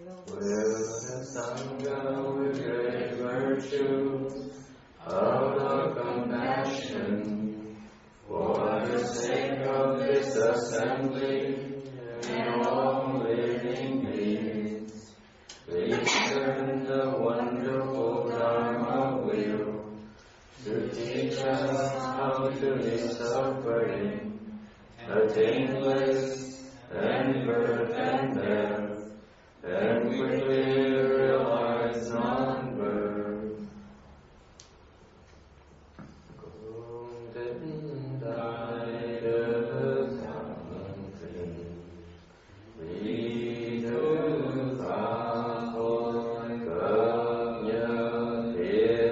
With the Sangha with great virtue out of compassion for the sake of this assembly and all living beings, please turn the wonderful Dharma wheel to teach us how to live suffering, attainless and birth and death, and quickly realize non-birth. Cùng đến đại đức thắng thịnh, vì thứ pháp hồi cập nhật thiết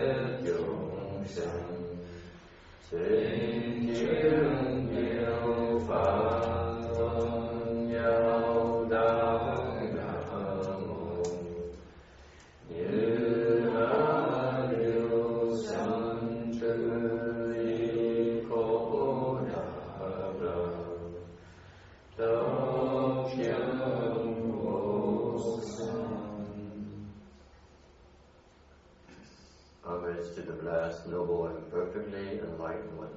chúng sanh, xin chuyên diệu pháp tôn nhau đạo đạo môn, như là điều sanh từ ý khổ đau lòng, đau chân vô sanh. Homage to the blessed, noble, and perfectly enlightened one.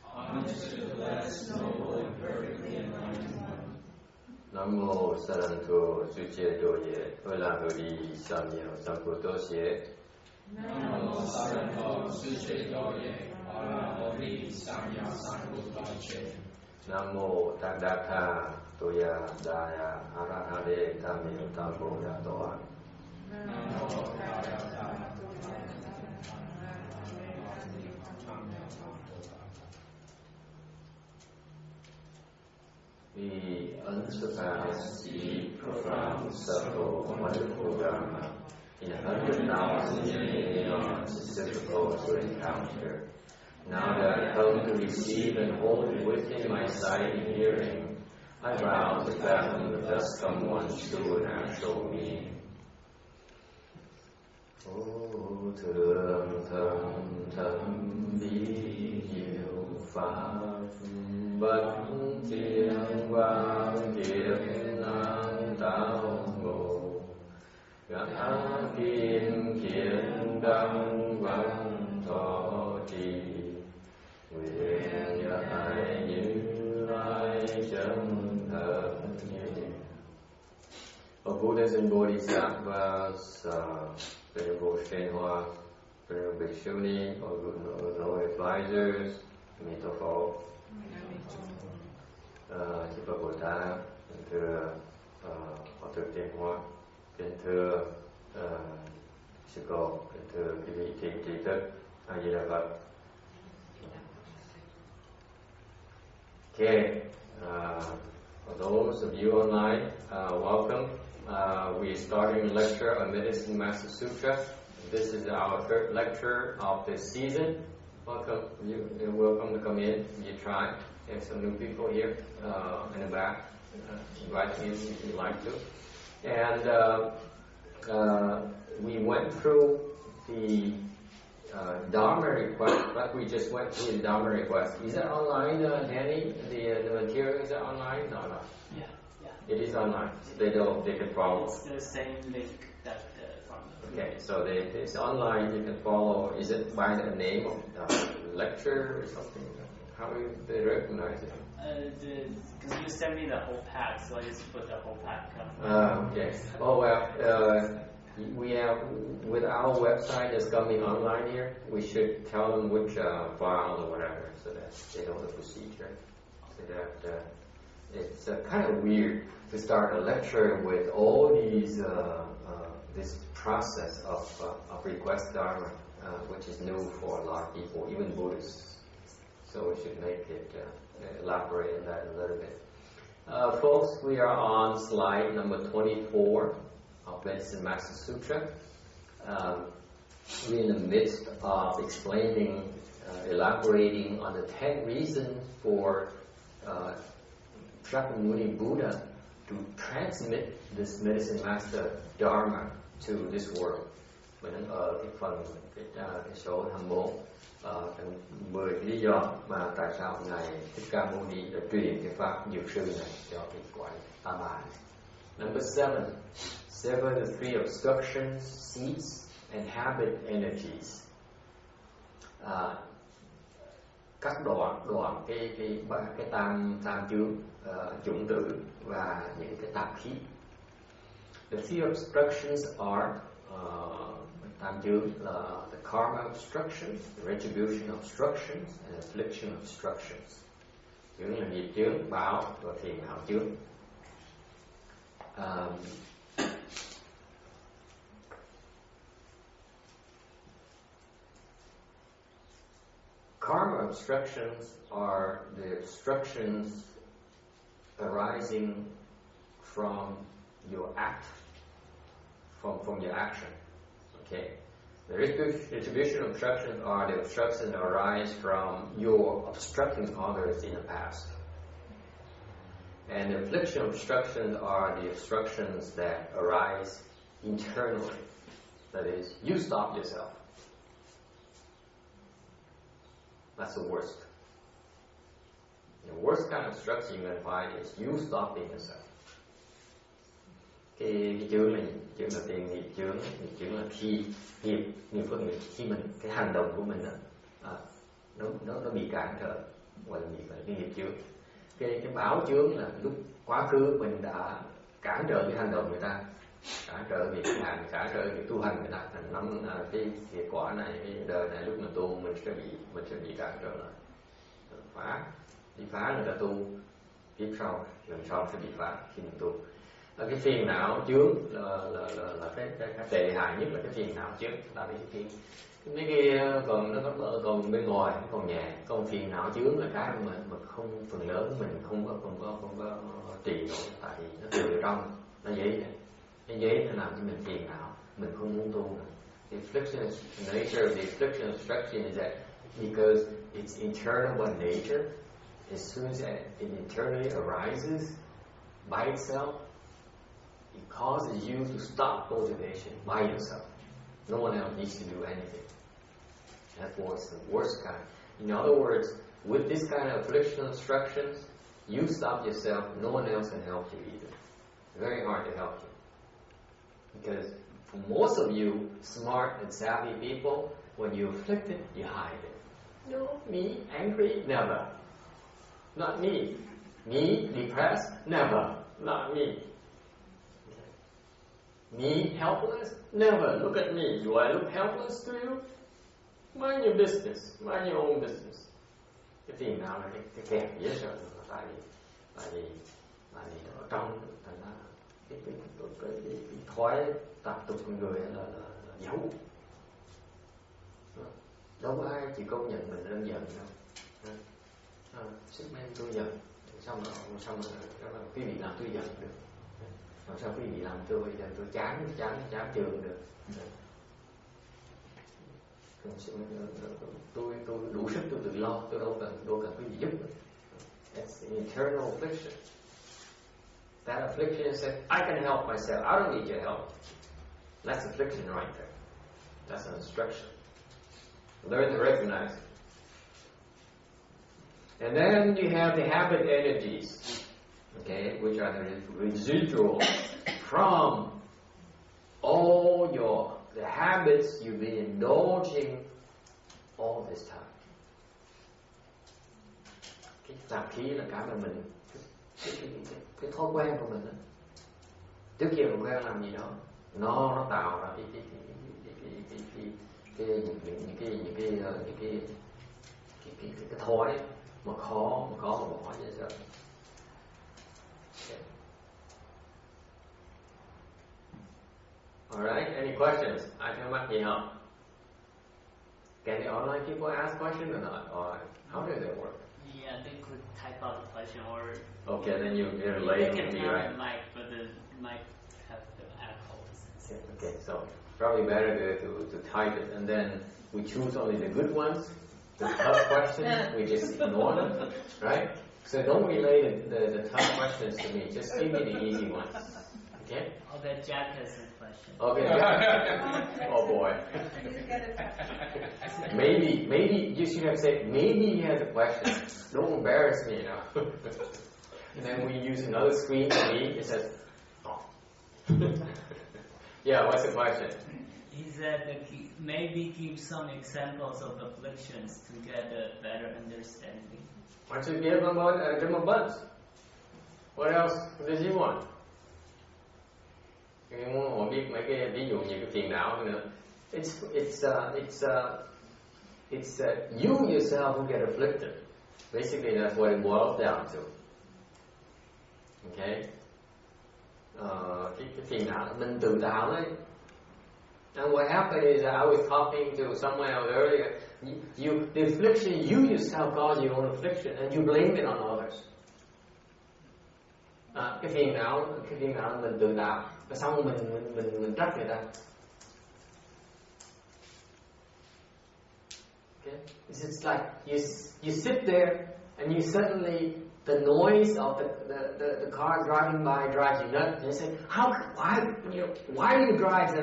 Homage to the blessed, noble, and perfectly enlightened one. Nam mô Saranto Suche Doye, Ola Hori Samyo Samputosye. Nam mô Saranto Suche Doye, Ola Hori Samyo Samputosye. Nam mô Taddatha Toya Daya Arahade Tamyo Tampo Yatoa. Nam mô Taddatha The unsurpassed, deep, profound, subtle, wonderful Dharma in 100,000 eons is difficult to encounter. Now that I come to receive and hold within my sight and hearing, I vow to fathom the thus come one's true and actual meaning. Ô thượng thần thâm bí diệu pháp bất thiện quang kiếp năng tạo ngộ, gã kim kiến đăng văn thọ trì, nguyện giải như lai chân thật như. O Buddhas and Bodhisattvas, Venerable Shenhua, Venerable Bhikshuni, all good no advisors, Mitaphor, Chư Phật Bồ Tát, kính thưa Hòa thượng Tiên Hoa, kính thưa sư cô, kính thưa quý vị tri thức, A Di Đà Phật. Okay, for those of you online, welcome. We are starting a lecture on Medicine Master Sutra. This is our third lecture of this season. Welcome, you're welcome to come in. You try. There's some new people here in the back. Invite you if you'd like to. And we went through the Dharma request, but we just went through the Dharma request. Is that online, Danny? The material, is that online? No. Yeah. It is online. So they can follow. It's the same link that from the... Okay, so it's online. You can follow. Is it by the name of lecture or something? How do they recognize it? Because you sent me the whole pack, so I just put the whole pack up. Okay. Oh well. We have, with our website that's coming online here, we should tell them which file or whatever, so that they know the procedure. So that it's kind of weird to start a lecture with all these this process of request dharma, which is new for a lot of people, even Buddhists. So we should make it elaborate on that a little bit. Folks, we are on slide number 24 of Medicine Master Sutra. We're in the midst of explaining, elaborating on the 10 reasons for Shakyamuni Buddha to transmit this Medicine Master Dharma to this world. Mình ở cái phần cái số 21, 10 lý do mà tại sao Ngài Thích Ca Mâu Ni đã truyền cái pháp dược sư này cho cái quái A Bà này. Number 7. 7 is 3 obstructions, seeds, and habit energies. Các đoạn cái tam chướng, chủng tử và những cái tạp khí. The 3 obstructions are tam chướng là the karma obstructions, the retribution obstructions, and affliction obstructions. Chướng là nghiệp chướng, báo và phiền não chướng. Karma obstructions are the obstructions arising from your act, from your action. Okay. The retribution obstructions are the obstructions that arise from your obstructing others in the past. And the affliction obstructions are the obstructions that arise internally. That is, you stop yourself. That's the worst. The worst kind of obstruction you're going to find is you stopping yourself. Cái chướng là tiền nghiệp chướng là khi nghiệp phước nghiệp, khi mình cái hành động của mình nó bị cản trở, gọi là nghiệp chướng. Cái báo chướng là lúc quá khứ mình đã cản trở cái hành động người ta, cản trở việc làm, cản trở việc tu hành người ta, thành cái kết quả này, cái đời này lúc mình tu mình sẽ bị cản trở lại, đi phá người ta tu, kiếp sau lần sau sẽ bị phá khi mình tu. Cái phiền não chướng là cái tệ hại nhất là cái phiền não chướng. Tại vì mấy cái còn bên ngoài còn nhẹ, còn phiền não chướng là cái mà không, phần lớn mình không có trị nổi, tại vì nó từ trong nó dễ nó làm cho mình phiền não, mình không muốn tu nữa. The affliction, the nature of the affliction obstruction is that because it's internal by nature, as soon as it internally arises by itself, it causes you to stop motivation by yourself. No one else needs to do anything. That was the worst kind. In other words, with this kind of affliction obstructions, you stop yourself, no one else can help you either. Very hard to help you. Because for most of you, smart and savvy people, when you're afflicted, you hide it. No, me, angry, never. Not me. Me, depressed, never. Not me. Me, helpless? Never. Look at me. Do I look helpless to you? Mind your business. Mind your own business. Cái phiền não là cái kẹp dễ sợ, tại vì ở trong thành ra cái thói tập tục của người là giấu. Đâu có ai chỉ công nhận mình đang giận đâu. Sức men tôi giận, xong rồi quý vị làm tôi giận được. Làm sao quý vị làm tôi chán trường được. Tôi đủ sức tôi tự lo, tôi đâu cần quý vị giúp. That's an internal affliction. That affliction says, I can help myself, I don't need your help. That's affliction right there. That's an obstruction. Learn to recognize it. And then you have the habit energies, okay, which are the residual from all the habits you've been indulging all this time. Cái tạp khí là cái mà mình cái thói quen của mình đó. Trước kia mình quen làm gì đó, nó tạo ra cái thói mà khó mà bỏ dễ sợ. Alright, any questions? Ai thắc mắc gì không? Can the online people ask questions or not? Or how does it work? Yeah, they could type out the question or... Okay, then you're late. They can tell the mic, but the mic have the echoes. Okay, so probably better to type it, and then we choose only the good ones. The tough questions, we just ignore them, right? So don't relate the tough questions to me. Just give me the easy ones. Okay? Okay, Jack has a question. Okay. Oh boy. Maybe you should have said, maybe he has a question. Don't embarrass me now. And then we use another screen for me. It says, oh, Yeah, what's the question? He said maybe give some examples of afflictions to get a better understanding. Why don't you give them a bunch? What else does he want? Anh muốn họ biết mấy cái ví dụ như cái phiền não nữa. It's you yourself who get afflicted. Basically, that's what it boils down to. Okay? Cái phiền não mình tự tạo đấy. And what happened is I was talking to someone else earlier. The affliction you yourself cause your own affliction, and you blame it on others. Cái phiền não mình tự tạo, và xong mình trách người ta. Okay? It's like you sit there and you suddenly the noise of the car driving by drives you nuts. And you say, why do you drive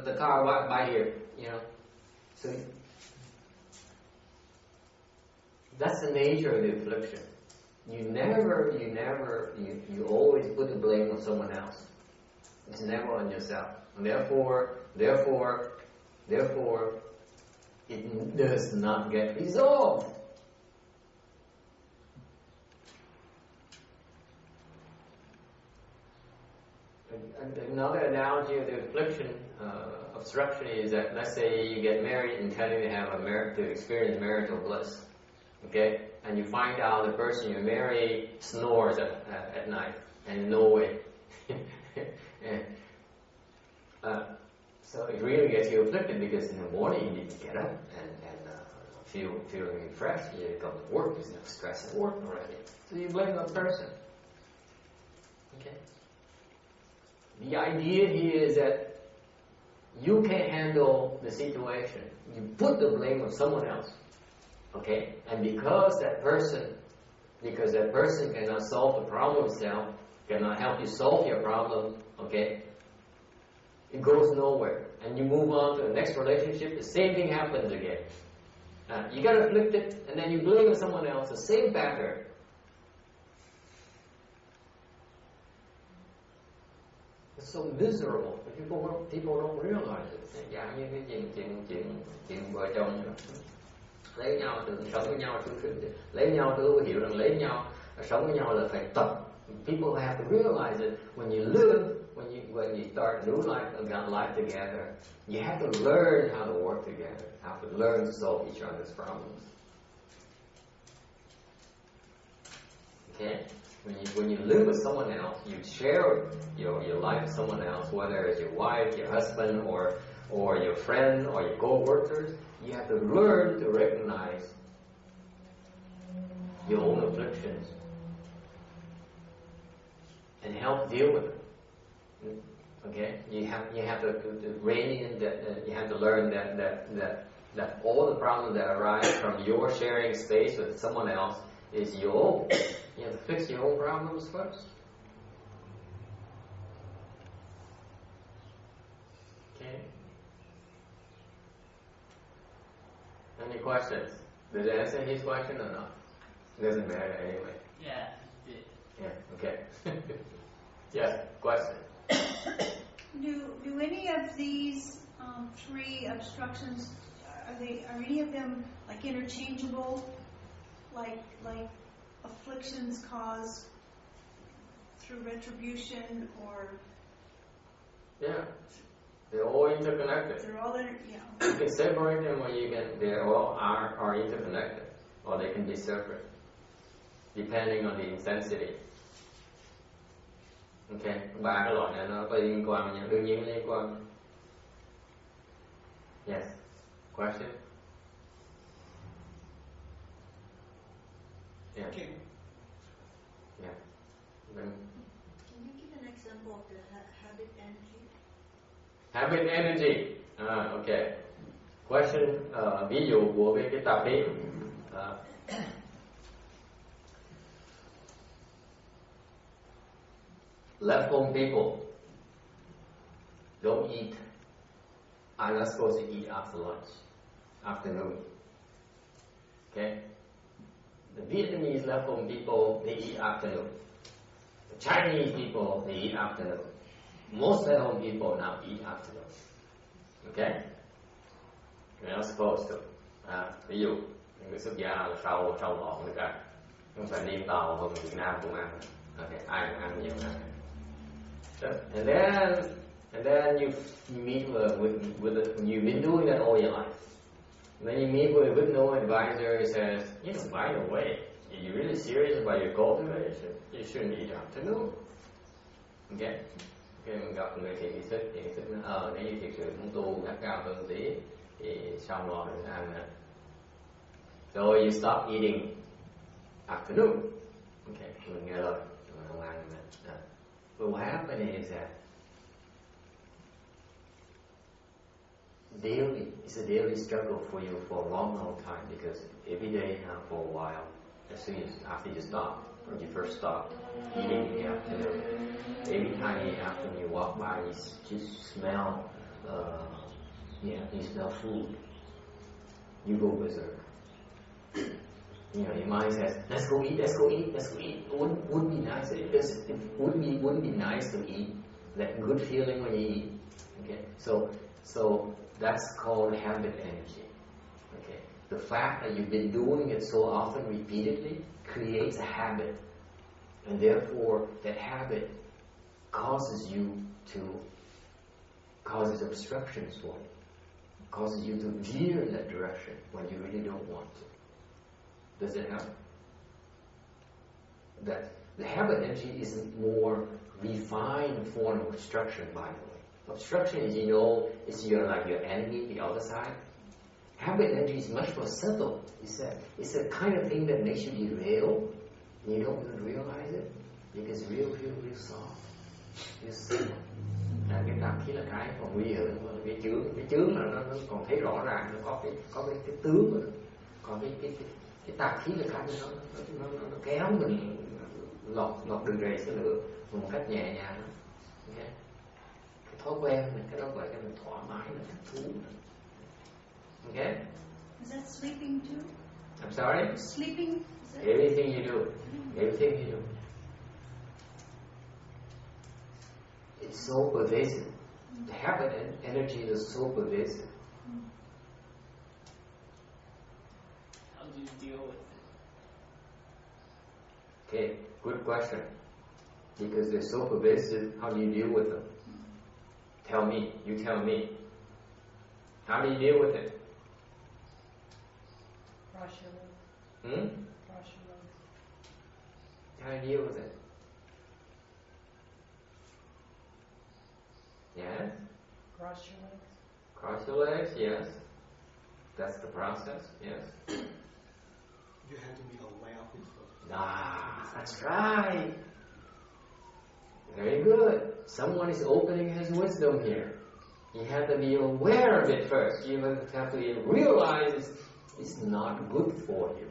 the car by here? You know, so that's the nature of the affliction. You always put the blame on someone else. It's never on yourself. And therefore, it does not get resolved. Another analogy of the affliction, obstruction, is that let's say you get married intending to experience marital bliss, okay, and you find out the person you marry snores at night, and no way. So it really gets you afflicted because in the morning you need to get up and feeling refreshed. You come to work, there's no stress at work already. So you blame that person. Okay. The idea here is that you can't handle the situation. You put the blame on someone else. Okay? And because that person cannot solve the problem himself, cannot help you solve your problem, okay? It goes nowhere. And you move on to the next relationship, the same thing happens again. You got afflicted, and then you blame on someone else, the same pattern. It's so miserable. People don't realize it. Dạ như cái chuyện vợ chồng lấy nhau từ sống với nhau lấy nhau từ hiểu rằng lấy nhau sống với nhau là phải tập. People have to realize that when you live, when you start new life and got life together, you have to learn how to work together, how to learn to solve each other's problems. Okay? When you live with someone else, you share your life with someone else, whether it's your wife, your husband, or your friend, or your co-workers, you have to learn to recognize your own afflictions and help deal with them. Okay, you have to rein in that. You have to learn that all the problems that arise from your sharing space with someone else is your own. You have to fix your own problems first. Okay. Any questions? Did I answer his question or not? Doesn't matter anyway. Yeah, it did. Yeah. Okay. Yes. Question. Do any of these three obstructions, are any of them like interchangeable, like afflictions caused through retribution, or? Yeah, they're all interconnected. They're all yeah. You can separate them, or they all are interconnected, or they can be separate, depending on the intensity. Ok, ba cái loại này nó có liên quan nhau, đương nhiên liên quan. Yes. Question? Yeah. Okay. Yeah. Can you give an example of the habit energy? Habit energy. Okay. Question, ví dụ của cái tập niệm. Left home people don't eat, are not supposed to eat after lunch, afternoon. Okay? The Vietnamese left home people, they eat afternoon. The Chinese people, they eat afternoon. Most at-home people now eat afternoon. Okay? You're not supposed to. Ví dụ người xuất gia là sau ngọn được cả, không phải niêm tàu hơn Việt Nam cũng ăn. Okay, ai cũng ăn nhiều ăn. So, and then you meet you've been doing that all your life. And then you meet with no advisor who says, by the way, are you really serious about your cultivation? You shouldn't eat afternoon. Okay? Khi mình gặp người thiện thức nói, nếu như thực sự muốn tu gắt cao hơn tí, thì sau ngọn đừng ăn nữa. So you stop eating afternoon. Okay, mình nghe lời, mình không ăn nữa. But what happened is that it's a daily struggle for you for a long time, because every day for a while, after you stop, when you first stop eating in the afternoon, every time in the afternoon you walk by, you just smell, you smell food, you go berserk. Your mind says, let's go eat. Wouldn't be nice. It wouldn't be nice to eat. That good feeling when you eat. Okay, so that's called habit energy. Okay, the fact that you've been doing it so often, repeatedly, creates a habit, and therefore that habit causes obstructions for you, causes you to veer in that direction when you really don't want to. Does it help? That the habit energy is a more refined form of obstruction, by the way. Obstruction, as you know, is your enemy, the other side. Habit energy is much more subtle. It's a kind of thing that makes you derail, and you don't even realize it, because real soft, real simple. Cái tạp khí là cái còn nguy hiểm, cái chướng là nó còn thấy rõ ràng, nó có cái tướng của nó. Còn cái tạp khí là cái nó kéo mình lọt đường rầy xuống lửa một cách nhẹ nhàng. Okay? Cái thói quen này, cái đó gọi cho mình thoải mái, mình thích thú. Okay? Is that sleeping too? I'm sorry? Sleeping? Everything you do. It's so pervasive. The habit and energy is so pervasive. How do you deal with it? Okay, good question. Because they're so pervasive, how do you deal with them? Tell me. You tell me. How do you deal with it? Cross your legs. Cross your legs. How do you deal with it? Yes? Cross your legs. Cross your legs, yes. That's the process, yes. You have to be aware of it. That's right. Very good. Someone is opening his wisdom here. You have to be aware of it first. You have to realize it's not good for you.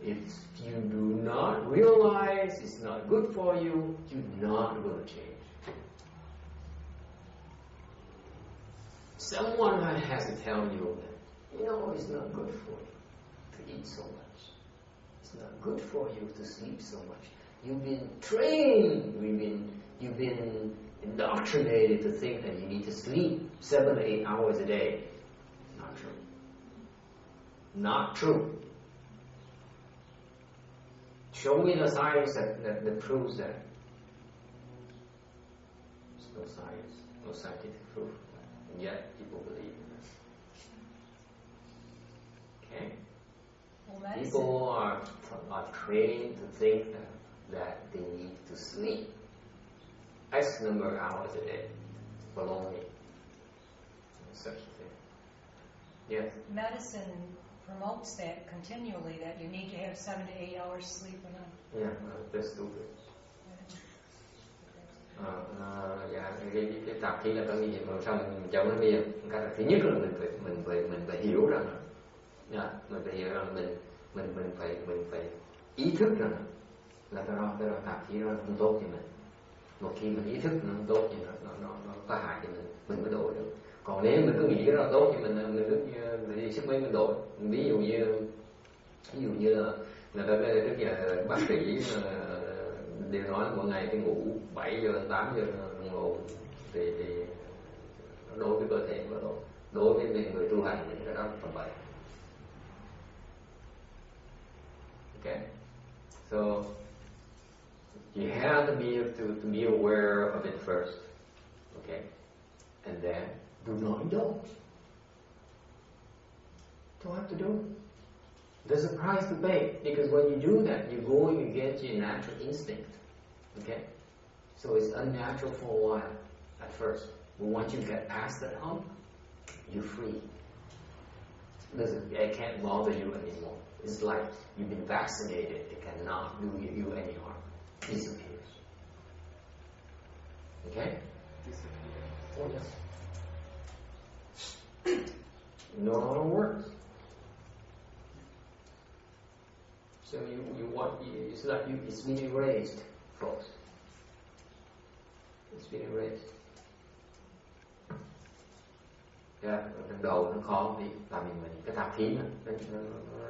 If you do not realize it's not good for you, you're not going to change. Someone has to tell you that, it's not good for you to eat so much. It's not good for you to sleep so much. You've been trained, you've been indoctrinated to think that you need to sleep 7 to 8 hours a day. Not true. Not true. Show me the science that proves that. There's no science, no scientific proof. And yet people believe in it. Okay? Well, People are trained to think that they need to sleep X number of hours a day. Baloney. Such a thing. Yes? medicine promotes that continually, that you need to have 7 to 8 hours sleep a night. Yeah, that's stupid. Cái tạp khí là có gì mà sao mình cho nó bây cái thứ nhất là mình phải hiểu rằng mình phải hiểu rằng mình phải ý thức rằng là cái đó tạp khí đó không tốt cho mình. Một khi mình ý thức nó không tốt thì nó có hại cho mình mới đổi được. Còn nếu mình cứ nghĩ cái đó là tốt thì mình đi sức mấy mình đổi. Ví dụ như là trước giờ bác sĩ đều nói mỗi ngày phải ngủ 7 giờ 8 giờ đồng hồ đối với cơ thể và đối với người tu hành thì cái đó là vậy. Okay, so you have to be aware of it first, okay, and then do not indulge. Don't have to do it. There's a price to pay, because when you do that, you're going against your natural instinct. Okay? So it's unnatural for a while, at first. But once you get past that hump, you're free. It can't bother you anymore. It's like you've been vaccinated. It cannot do you any harm. It disappears. Okay? Disappears. Oh, yes. No longer works. So it's like it's been erased, folks. It's been erased. Yeah, lần đầu nó khó vì tại vì mình cái tạp khí nó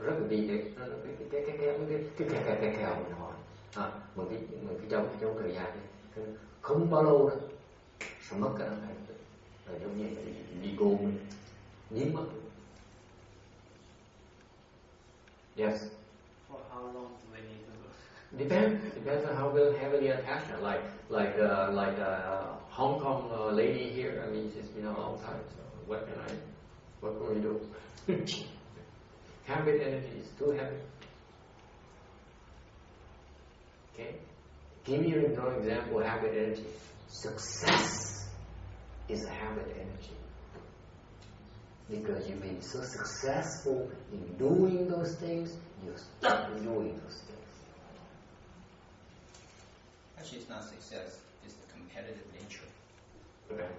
rất là vi tế, cái kèo mình hỏi, mình cái chống thời gian đi, không bao lâu đâu, sẽ mất cái này, là giống như đi cô mình nhiễm mất. Yes. For how long do we need to go? Depends on how heavily attached. Like Hong Kong lady here. I mean, she's been a long time. So what can we do? Habit energy is too heavy. Okay. Give me another example of habit energy. Success is a habit energy. Because you've been so successful in doing those things, you're stuck in doing those things. Actually, it's not success, it's the competitive nature. Okay.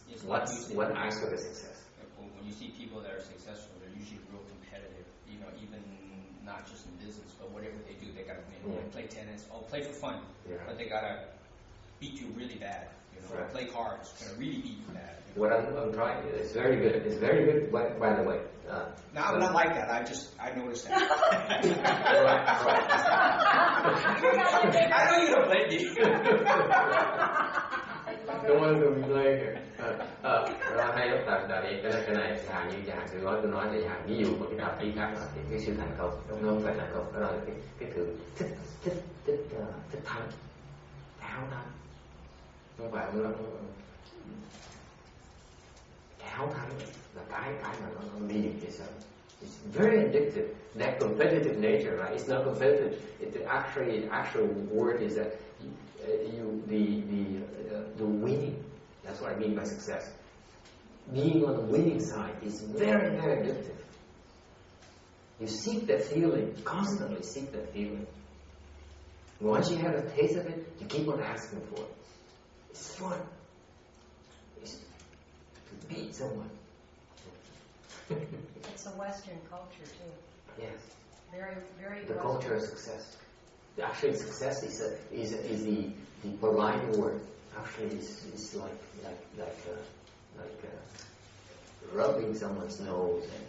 It's What aspect of success? When you see people that are successful, they're usually real competitive. You know, even not just in business, but whatever they do, they gotta play tennis. Oh, play for fun, but they gotta beat you really bad. You know, play cards, gonna really beat you bad. What I'm trying, it's very good. It's very good, by the way. No, I'm not like that. I noticed that. Right. I know you're gonna blame me. Don't want to be playing here. Hay lắm, tại vì cái này Hà như Hà sư tôi nói thì Hà ví dụ một cái đạo lý khác là cái sự thành công, nó không phải thành công, đó là cái sự thích thắng, háo thắng, không phải nó háo thắng là cái mà nó đi được cái sao. It's very addictive. That competitive nature, right? It's not competitive. Actual word is that the winning. That's what I mean by success. Being on the winning side is very, very addictive. You seek that feeling, constantly seek that feeling. Once you have a taste of it, you keep on asking for it. It's fun. It's to beat someone. It's a Western culture too. Yes. Very, very. The Western. culture of success. Actually, success is the polite word. Actually, it's like rubbing someone's nose and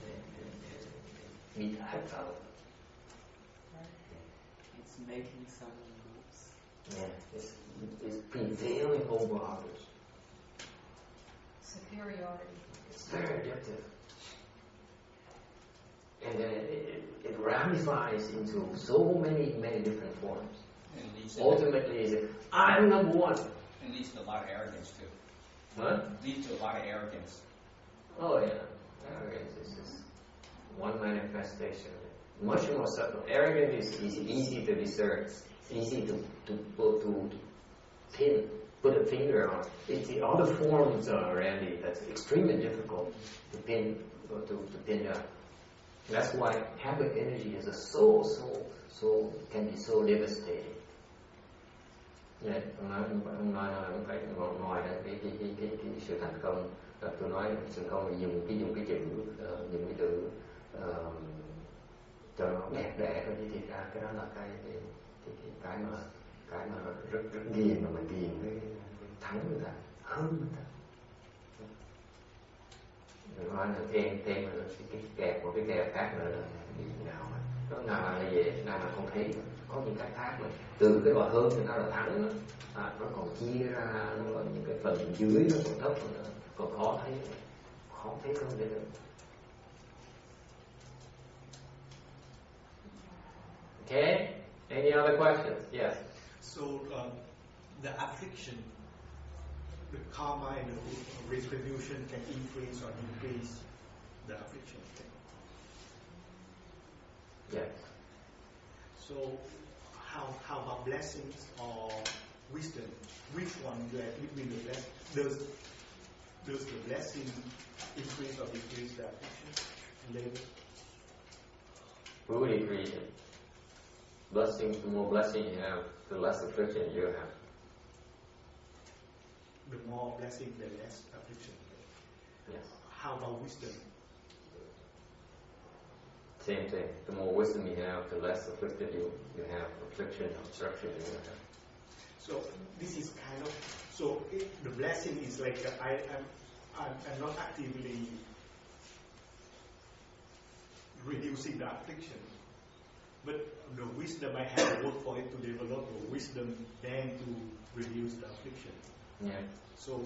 beat the heck out of them. It's making someone moves. Yeah, it's prevailing over others. Superiority. It's very addictive. And then it ramifies into so many different forms. Ultimately, is I'm number one. It leads to a lot of arrogance too. What? Leads to a lot of arrogance. Oh yeah, arrogance is just one manifestation. Much more subtle. Arrogance is easy to discern. It's easy to put a finger on. It's the other forms, Randy, that's extremely difficult to pin down. That's why habit energy is so can be so devastating. Yeah, ông nói phải ngoài ra cái sự thành công, tôi nói thành công là dùng cái chữ dùng cái từ cho nó đẹp đẽ thôi, chứ thiệt ra cái đó là cái mà rất ghiền, mà mình ghiền với thắng người ta, hơn người ta. Rồi nói là thêm là cái kẹp một cái kẹp khác nữa là gì nào mà Nó nào là vậy, nào là không thấy. Có những cách khác mà từ cái bậc hơn thì nó là thẳng, nó còn chia ra, nó còn những cái phần dưới nó còn thấp, còn khó thấy không để được. Okay. Any other questions? Yes. So the affliction, the karma and the retribution can increase or decrease the affliction. Yes. So how about blessings or wisdom? Which one would be the best? Does the blessing increase or decrease the affliction level? Who would decrease it? Blessings, the more blessing you have, the less affliction you have. The more blessing, the less affliction. Yes. How about wisdom? Same thing. The more wisdom you have, the less afflicted you have, affliction, obstruction you have. So this is kind of, so the blessing is like I'm not actively reducing the affliction, but the wisdom I have to work for it to develop the wisdom then to reduce the affliction. Yeah. So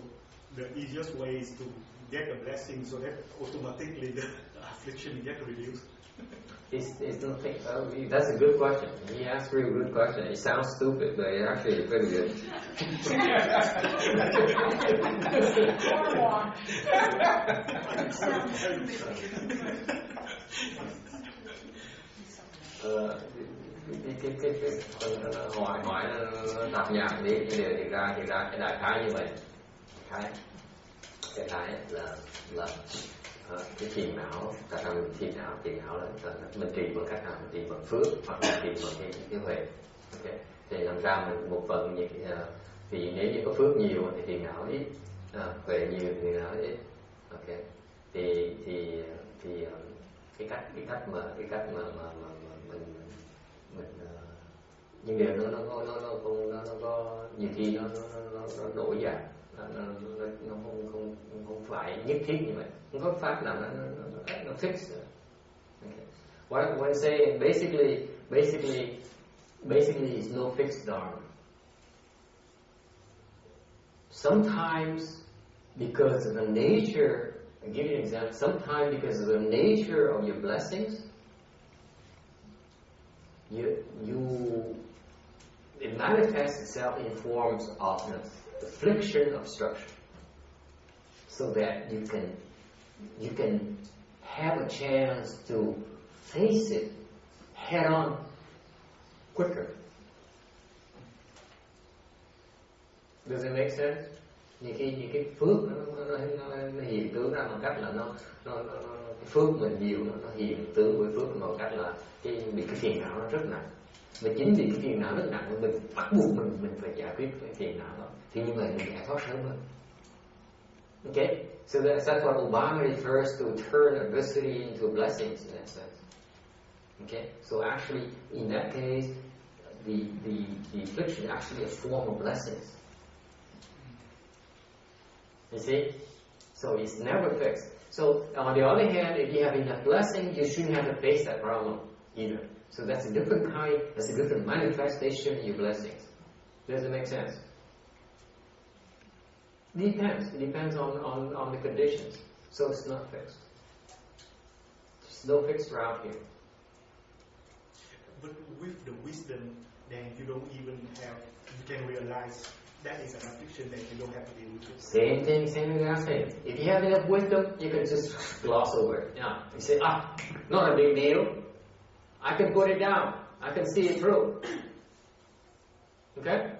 the easiest way is to get the blessing so that automatically the affliction get reduced. It's nothing. That's a good question. He asked a really good question. It sounds stupid, but it actually is pretty good. Hỏi tạp nhạp đi, thì ra cái đại khái như vậy. Cái là cái phiền não, tại sao mình phiền não là mình trị bằng cách nào? Mình trị bằng phước hoặc là trị bằng cái huệ. Okay. Thì làm ra mình một phần như thì nếu như có phước nhiều thì phiền não ít, huệ nhiều thì phiền não ít. Okay. Thì cái cách mà mình nhưng điều nó có nhiều khi nó đổi dạng, nó không phải nhất thiết như vậy. Không có pháp nào nó fix. Okay. What I'm saying basically is no fixed dharma. Sometimes because of the nature, I'll give you an example. Sometimes because of the nature of your blessings, it manifests itself in forms of affliction, obstruction, so that you can have a chance to face it head on quicker. Does it make sense? Những cái phước nó hiện tướng ra bằng cách là nó cái phước mình nhiều nó hiện tướng với phước bằng cách là bị cái phiền não nó rất nặng. Mà chính vì cái phiền não rất nặng mình bắt buộc mình phải giải quyết cái phiền não đó, thì như vậy mình giải thoát sớm hơn. Okay, so that's what Obama refers to, turn adversity into blessings in that sense. Okay, so actually in that case, the affliction is actually a form of blessings. You see, so it's never fixed. So on the other hand, if you have enough blessing, you shouldn't have to face that problem either. So that's a different kind, that's a different manifestation of your blessings. Does it make sense? It depends on the conditions. So it's not fixed. There's no fixed route here. But with the wisdom, then you don't even have, you can realize that is an affliction that you don't have to deal with it. Same thing. If you have enough wisdom, you can just gloss over it. Yeah. You say, not a big deal. I can put it down. I can see it through. Okay?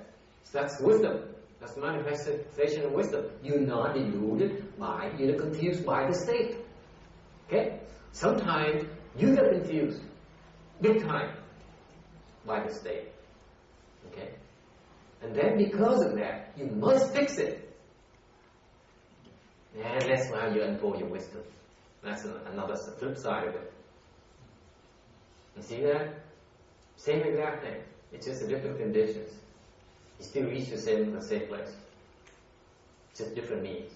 So that's wisdom. That's manifestation of wisdom. You're not deluded you're not confused by the state. Okay? Sometimes you get confused, big time, by the state. Okay? And then because of that, you must fix it. And that's why you unfold your wisdom. That's another flip side of it. You see that? Same exact thing. It's just a different conditions. You still reach the same place. Just different means.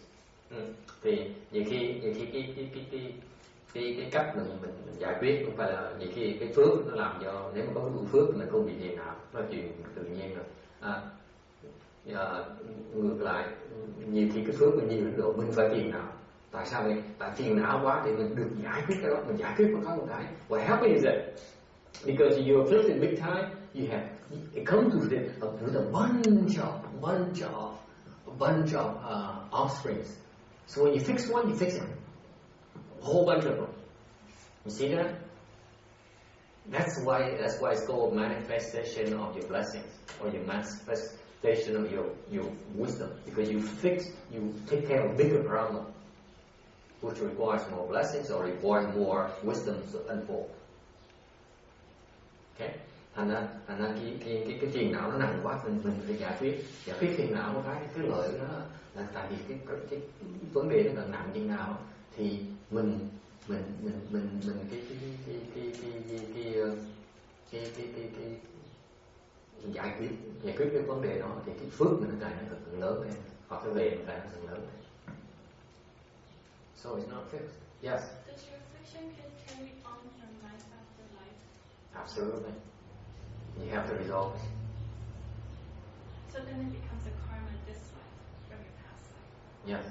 Thì nhiều khi cái cách mình giải quyết không phải là nhiều khi cái phước nó làm cho, nếu mà có cái phước thì mình không bị phiền não, nó chuyện tự nhiên rồi. Ngược lại, nhiều khi cái phước mình nhiều đến độ mình phải phiền não. Tại sao vậy? Tại phiền não quá thì mình được giải quyết cái đó, mình giải quyết một cái. What happens is that because you are afflicted big time, it comes with a bunch of offsprings. So when you fix one, you fix it. A whole bunch of them. You see that? That's why it's called manifestation of your blessings, or your manifestation of your wisdom, because you take care of a bigger problem, which requires more blessings or requires more wisdom to unfold. Okay? Thành ra cái phiền não nó nặng quá, mình phải giải quyết phiền não một cái lợi đó là tại vì cái vấn đề nó càng nặng chừng nào thì mình giải quyết cái vấn đề đó thì cái phước mình càng nó càng lớn lên, hoặc cái về mình càng nó càng lớn lên. So it's not fixed. Yes. Does your affliction can carry on from life after life? Absolutely. You have to resolve it. So then it becomes a karma this life from your past life. Yes.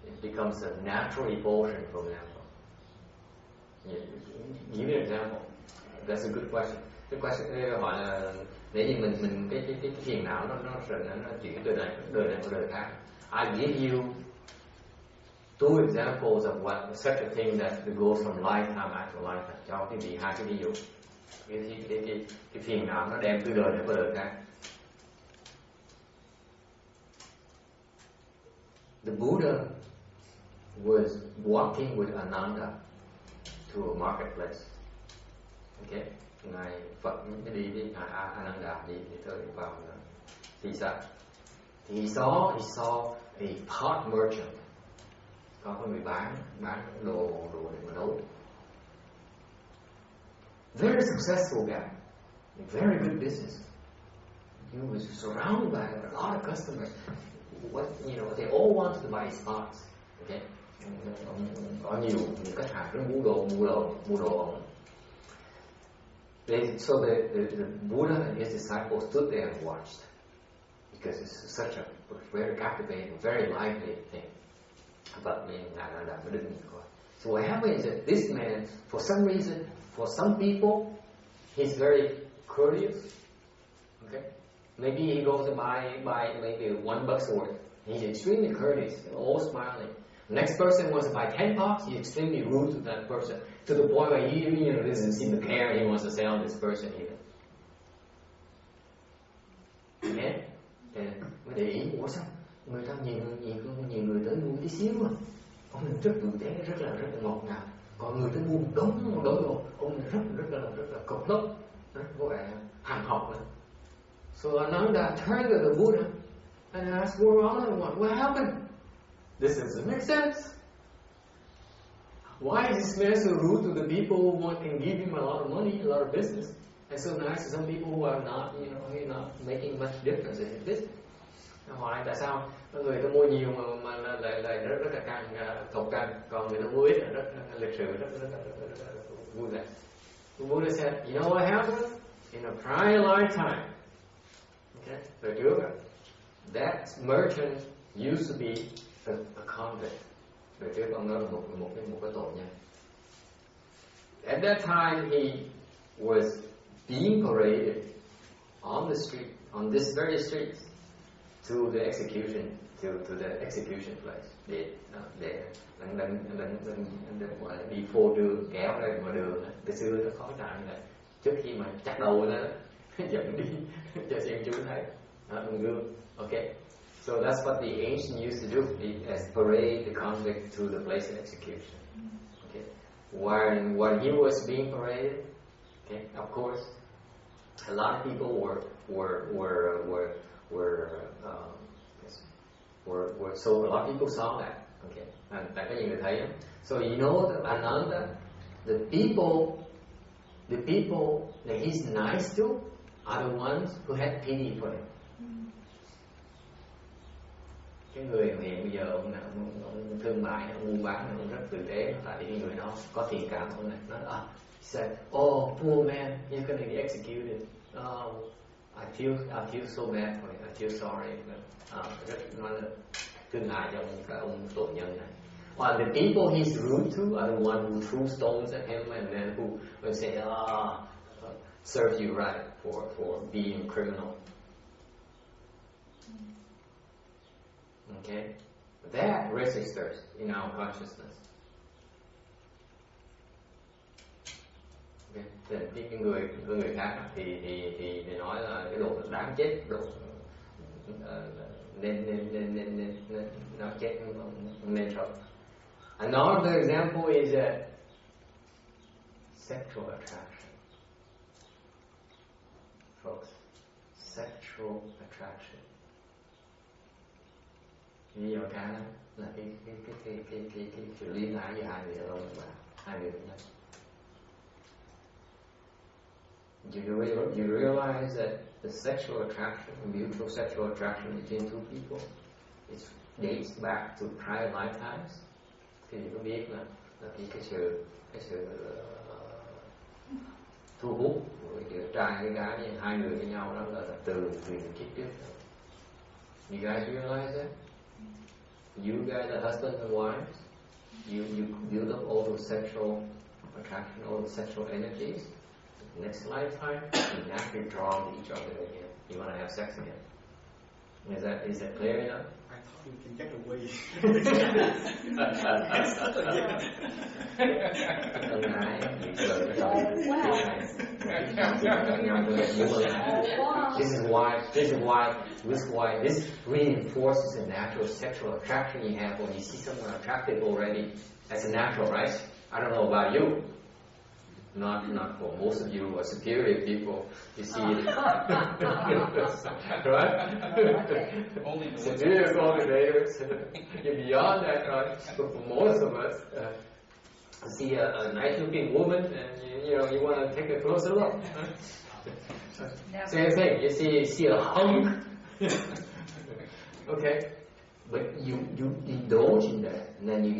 It becomes a natural repulsion, for example. Give me an example. That's a good question. Cái question hỏi là nếu như mình cái phiền não nó chuyển từ đời này qua đời khác. I give you two examples of what such a thing that goes from lifetime after lifetime. Cho quý vị hai cái ví dụ. Cái phiền não nó đem từ đời này qua đời khác. The Buddha was walking with Ananda to a marketplace. Okay, ngài Phật đi ngài Ananda đi tới vào thị xã. He saw a pot merchant. Có người bán đồ để mà nấu. Very successful guy, very good business. He was surrounded by a lot of customers. They all wanted to buy his pots. Okay, có nhiều khách hàng rất mua đồ. So the Buddha and his disciples stood there and watched, because it's such a very captivating, very lively thing about being Ananda. So what happened is that this man, for some reason, for some people, he's very courteous. Okay, maybe he goes to buy maybe $1 worth. He's extremely courteous, all smiling. Next person wants to buy 10 pots, he's extremely rude to that person, to the point where he doesn't seem to care, he wants to sell this person even. Okay? Mới để ý, ủa sao người ta nhiều người tới mua tí xíu mà ông này rất tử tế, rất là ngọt ngào, còn người tới mua một đống đồ, ông này rất là cộc lốc, rất có vẻ hàng học nữa. So Ananda turned to the Buddha and asked, what happened? This doesn't make sense. Why is this man so rude to the people who can give him a lot of money, a lot of business, and so nice to some people who are not, not making much difference in his business? Hỏi tại sao người ta mua nhiều mà lại rất là cộc cằn, còn người ta mua ít là rất lịch sự, rất vui vẻ. The Buddha said, you know what happened? In a prior lifetime, okay, đời trước, that merchant used to be a convict. Đời trước ông đó là một cái tội nhân. At that time, he was being paraded on the street, on this very street, to the execution place. Để gọi là đi phô trương, kéo ra ngoài đường. Từ xưa nó có cái như vậy. Trước khi mà chặt đầu lên, dẫn đi cho xem chú thấy, bằng gương. Okay. So that's what the ancient used to do, as parade the convict to the place of execution. Okay. When he was being paraded, okay, of course, a lot of people so a lot of people saw that. Okay, and tại có nhiều người thấy. So you know that Ananda, the people that he's nice to are the ones who had pity for him. Cái người hiện bây giờ ông thương mại, ông buôn bán, ông rất tử tế, tại vì cái người đó có tình cảm, ông này nói said, oh poor man, you're gonna get executed. Oh, I feel so bad for you. I feel sorry. Rất nói là thương hại cho ông tội nhân này. Or the people he's rude to are the one who threw stones at him and then who will say, serve you right for being a criminal. Okay? That registers in our consciousness. Okay. Thì cái người khác thì nói là cái đồ đáng chết, đồ nên nó chết nên rồi. Another example is sexual attraction. Folks, sexual attraction. Ví dụ cái đó là cái sự liên ái giữa hai người đàn ông và hai người nam. You realize that the sexual attraction, mutual sexual attraction between two people, it dates back to prior lifetimes. Thì có biết là cái sự thu hút giữa trai với gái, hai người với nhau đó là từ kiếp trước. You guys realize that? You guys are husband and wives. You build up all the sexual attraction, all the sexual energies. Next lifetime, you naturally drawn to each other again. You want to have sex again. Is that clear enough? I thought we can get away. This reinforces the natural sexual attraction you have when you see someone attractive already. That's a natural, right? I don't know about you. Not for most of you or superior people. You see it, right? Only the Superior cultivators. You're beyond that, right? But for most of us, you see a nice-looking woman, and you want to take a closer look. Same thing. You see a hunk. Okay. But you indulge in that, and then you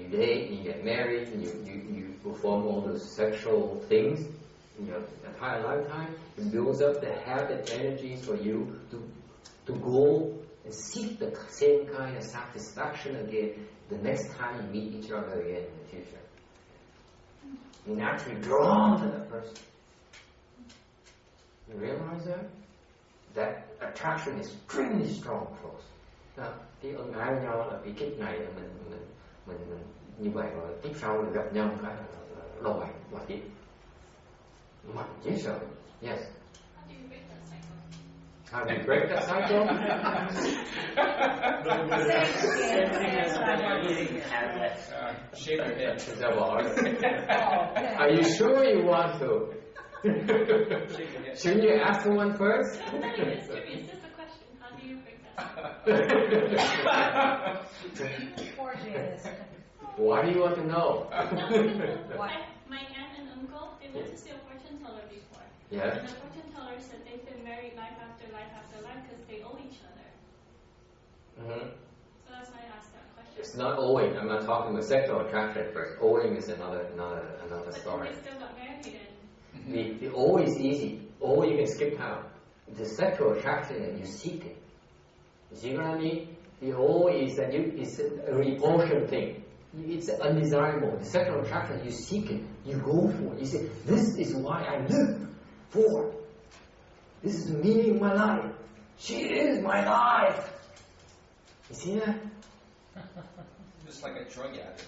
date, and you get married, and you perform all those sexual things in your entire lifetime. It builds up the habit energies for you to go and seek the same kind of satisfaction again the next time you meet each other again in the future. You're naturally drawn to that person. You realize that? That attraction is extremely strong, folks. Cái ân ái với nhau là cái kiếp này là mình như vậy, rồi kiếp sau mình gặp nhau cái là đòi và tiếp mạnh dễ sợ. Yes. How do you break that cycle? How do you break that cycle? Shake your head. Is that what? Are you sure you want to? Shouldn't you ask someone first? I'm not even serious. Just a question. How do you break that cycle? Poor Janice. Why do you want to know? My aunt and uncle, they went to see a fortune teller before. Yeah. And the fortune teller said they've been married life after life after life because they owe each other. Mm-hmm. So that's why I asked that question. It's not owing. I'm not talking about sexual attraction first. Owing is another But story. then they still got married and... The owe is easy. Owe you can skip town. The sexual attraction, you seek it. You see what I mean? The owe is that it's a repulsion thing. It's undesirable. The sexual attraction, you seek it. You go for it. You say, this is why I live for. This is the meaning of my life. She is my life. You see that? Just like a drug addict.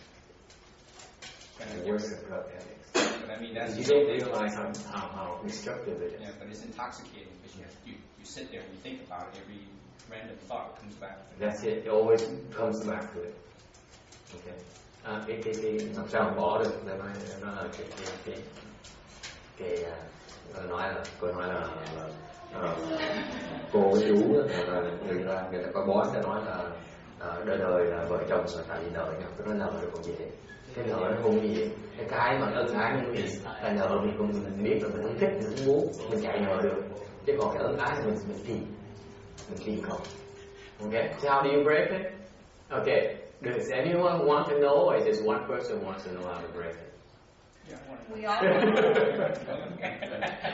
The worst of drug addicts. But I mean, that's You don't realize how destructive it is. yeah, but it's intoxicating because you sit there and you think about it. Every random thought comes back. That's it. It always comes back to it. Okay. Cái làm sao mà bỏ được? Nó là cái cô nói là cô với chú là người ta có bói, ta nói là đời đời là vợ chồng là tại vì nợ nhau. Tôi nói nợ được còn gì hết. Cái nợ nó không có gì. Cái mà ân ái như vậy là nợ mình không, mình biết là mình không thích, mình không muốn, mình chạy nợ được. Chứ còn cái ân ái là mình tìm không. Okay, so how do you break it? Okay, does anyone want to know, or is just one person wants to know how to break it? We all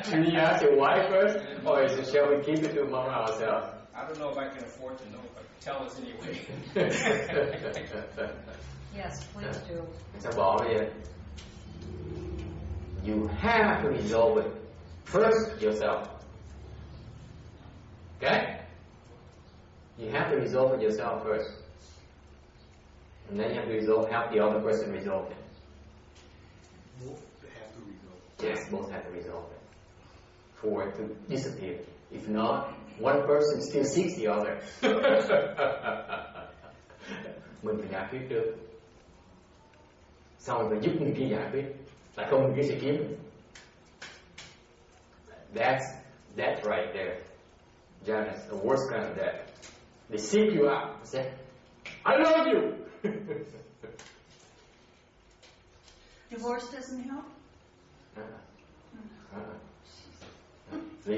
Should we ask your wife first, or shall we keep it to among ourselves? I don't know if I can afford to know, but tell us anyway. Yes, please do. Sao bỏ bây giờ? You have to resolve it first yourself. Okay? You have to resolve it yourself first. And then you have to help the other person resolve it. Both have to resolve. Yes, both have to resolve it. For it to disappear. If not, one person still seeks the other. Mình phải giải quyết được. Xong rồi phải giúp người kia giải quyết. Tại không người kia sẽ kiếm. That's right there. Janice, the worst kind of death. They seek you out and say, I love you! Divorce doesn't help? Vì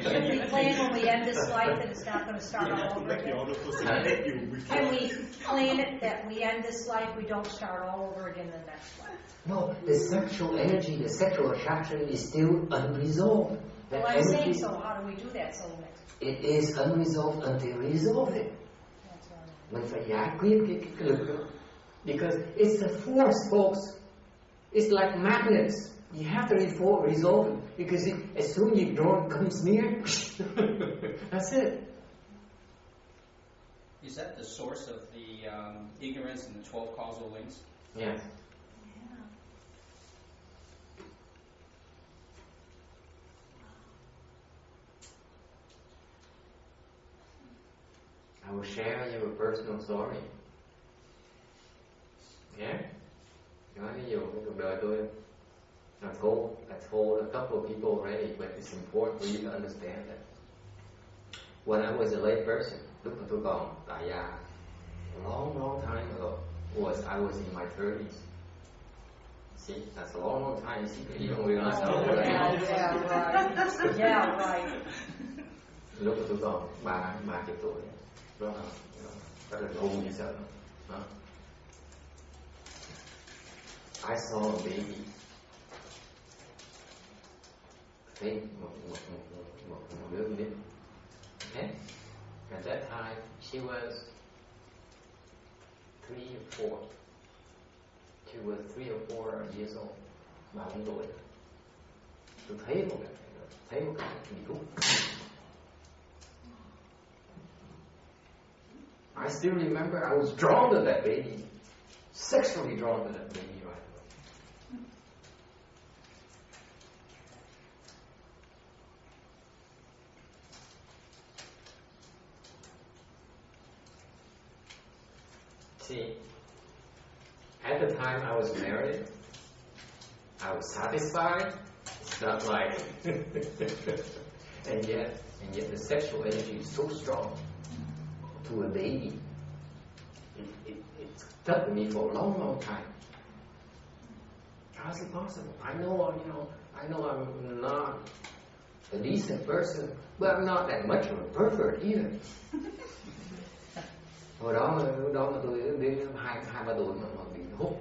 Should we plan when we end this life that it's not going to start all over again? Can we plan it that we end this life, we don't start all over again the next life? No, the sexual energy, the sexual attraction is still unresolved. Well, I'm saying, so how do we do that so next? It is unresolved until we resolve it. That's right. Mình phải giải quyết cái lực đó. Because it's a force, folks. It's like magnets. You have to resolve it. Because as soon as you draw it comes near, that's it. Is that the source of the ignorance in the 12 causal links? Yes. I will share you a personal story. Yeah? Nói ví dụ cái cuộc đời tôi. I told a couple of people already, but it's important for you to understand that. When I was a lay person, lúc mà tôi còn tại gia, long time ago, I was in my 30s. See, that's a long time. You see, you don't realize how old I am. Yeah, right. Lúc mà tôi còn 30 tuổi, đó là ngu như sợ. I saw a baby. Thấy một đứa biết. Okay? At that time, she was 3 or 4. She was 3 or 4 years old. 3-4 tuổi. Tôi thấy một cái bị cút. I still remember I was drawn to that baby. Sexually drawn to that baby right away. See, at the time I was married, I was satisfied. It's not like, and yet the sexual energy is so strong to a baby. It stuck with me for a long time. How is it possible? I know I'm not a decent person, but I'm not that much of a pervert either. Hồi đó mà tôi đến 2-3 tuổi mà bị hút,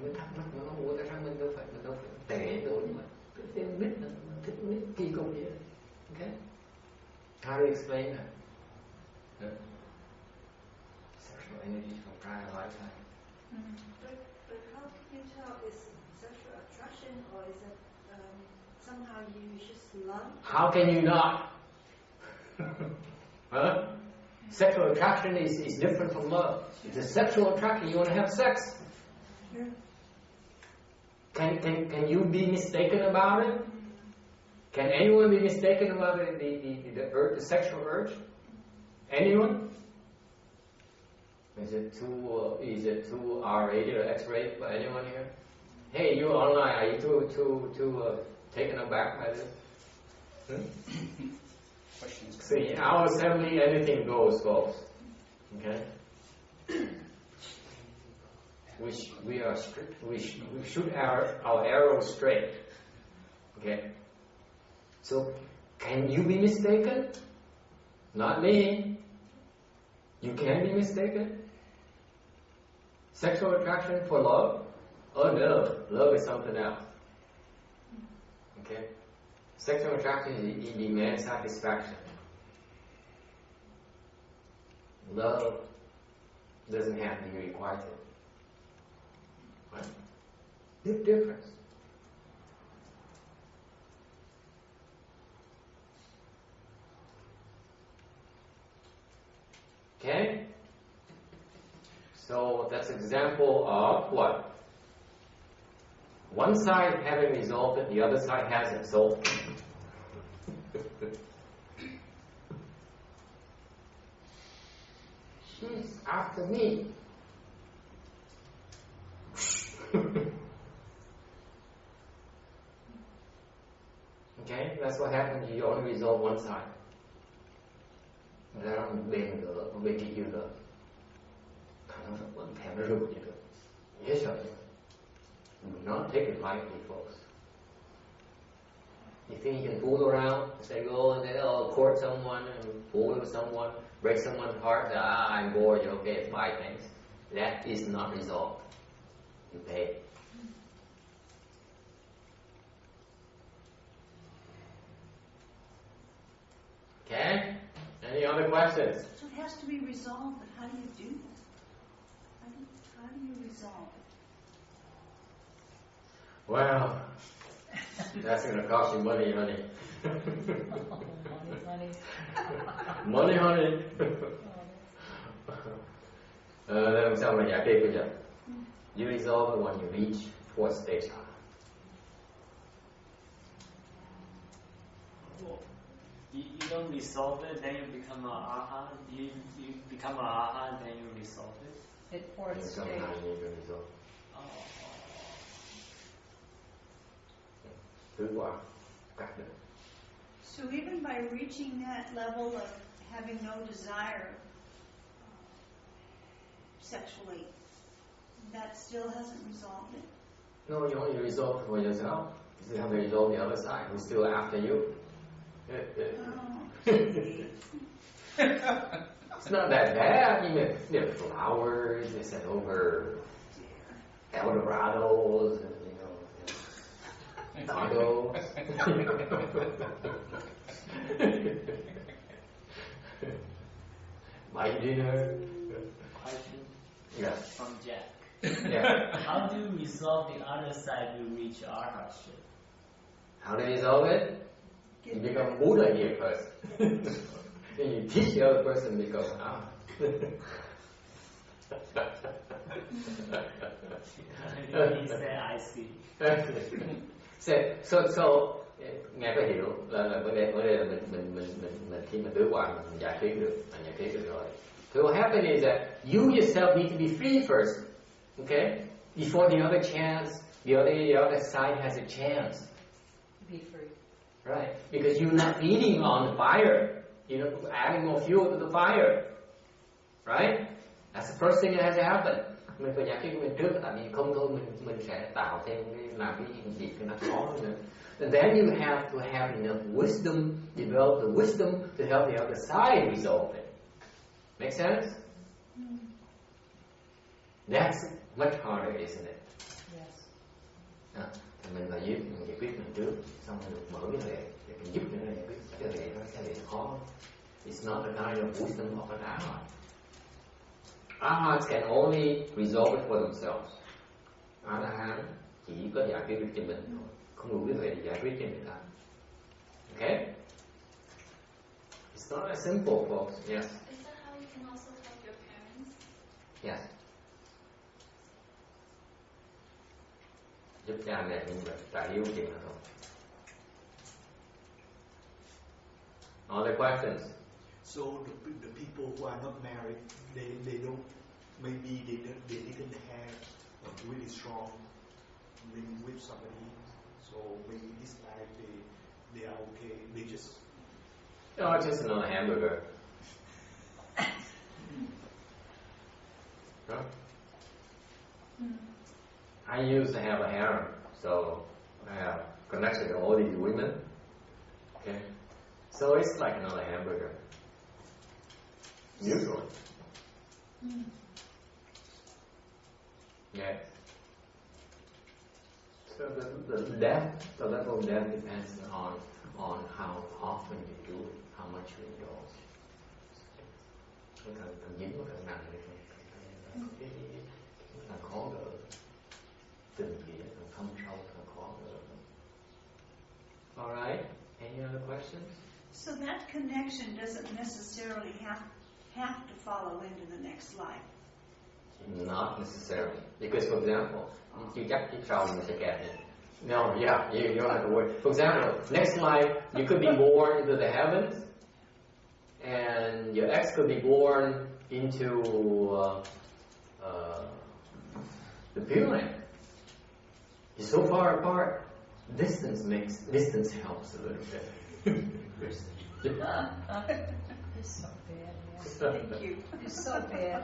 mình thắc mắc nó ủa tại sao mình đâu phải tệ rồi mà thích nít kỳ cục vậy. Okay? How do you explain that? Sexual energy from prior lifetime. But how can you tell it's sexual attraction or is it somehow you just love? How can you not? Huh? Sexual attraction is different from love. It's a sexual attraction. You want to have sex. Yeah. Can you be mistaken about it? Can anyone be mistaken about the sexual urge? Anyone? Is it too R-rated or X-rated for anyone here? Hey, you online, are you too taken aback by this? Questions? See, our assembly, anything goes, folks. Okay? We are strict. We shoot our arrows straight. Okay? So, can you be mistaken? Not me. You can be mistaken. Sexual attraction for love? Oh no, love is something else. Okay? Sexual attraction is demands satisfaction. Love doesn't have to be requited. Right? Big difference. Okay? So that's an example of what? One side having resolved it, the other side hasn't. So she's after me. Okay, that's what happens. You only resolve one side. Ra bên nữa, bên kia nữa. Nó vẫn thèm nó rụt như thế. Yes, sir. Do not take it lightly, folks. You think you can fool around? Say go and then court someone and fool with someone, break someone's heart. I'm bored. Okay, buy things. That is not resolved. You pay. Okay. Any other questions? So it has to be resolved, but how do you do that? How do you resolve it? Well, that's going to cost you money, honey. Money, honey. Làm sao mà giải quyết bây giờ? You resolve it when you reach fourth stage. You don't resolve it, then you become an aha. You become an aha, then you resolve it. At fourth stage. You can resolve. Thứ qua cắt được. So even by reaching that level of having no desire sexually, that still hasn't resolved it? No, you only resolve for yourself. You still have to resolve the other side who's still after you. It's not that bad. You get flowers, they send over Eldorados, condos. Buy dinner. Question Yeah. from Jack. Yeah. How do you resolve the other side to reach arhatship? How do you resolve it? You become Buddha here first. Then you teach the other person to become He said, I see. So nghe có hiểu là vấn đề là mình khi mình đối thoại mình giải quyết được, rồi. So what happens is that you yourself need to be free first, okay? Before the other side has a chance. Be free. Right, because you're not eating on the fire, you're adding more fuel to the fire, right? That's the first thing that has to happen. Mình phải giải quyết mình trước, tại vì không thôi mình sẽ tạo thêm làm cái việc nó khó hơn nữa. And then you have to have enough wisdom, develop the wisdom to help the other side resolve it. Make sense? That's much harder, isn't it? Yes. Thì mình phải giải quyết mình trước, xong rồi được mở cái hệ để mình giúp người giải quyết cái hệ khó. It's not the kind of wisdom of an arhat. Arhats can only resolve it for themselves. Arhat chỉ có giải quyết được cho mình thôi, không đủ cái hệ để giải quyết cho người ta. Okay? It's not as simple, folks. Yes. Is that how you can also help your parents? Yes. Giúp cha mẹ nhưng mà trả hiếu chuyện là thôi. Other questions? So the people who are not married, they don't, maybe they didn't have a really strong link with somebody, so maybe this life they are okay. They just No, it's just another hamburger. Huh? I used to have a harem, so I have connected to all these women. Okay, so it's like another hamburger. Usually. Yeah. So the depth, the level of depth depends on how often you do it, how much you indulge. Càng dính vào càng nặng thì càng khó gỡ. Tình nghĩa càng thâm sâu càng khó gỡ. All right. Any other questions? So that connection doesn't necessarily have to follow into the next life. Not necessarily, because for example, you chắc cái trâu mình sẽ get it. No, yeah, you don't have to worry. For example, next life you could be born into the heavens, and your ex could be born into the Pure Land. You're so far apart. Distance helps a little bit. It's so bad, yeah. Thank you. It's so bad.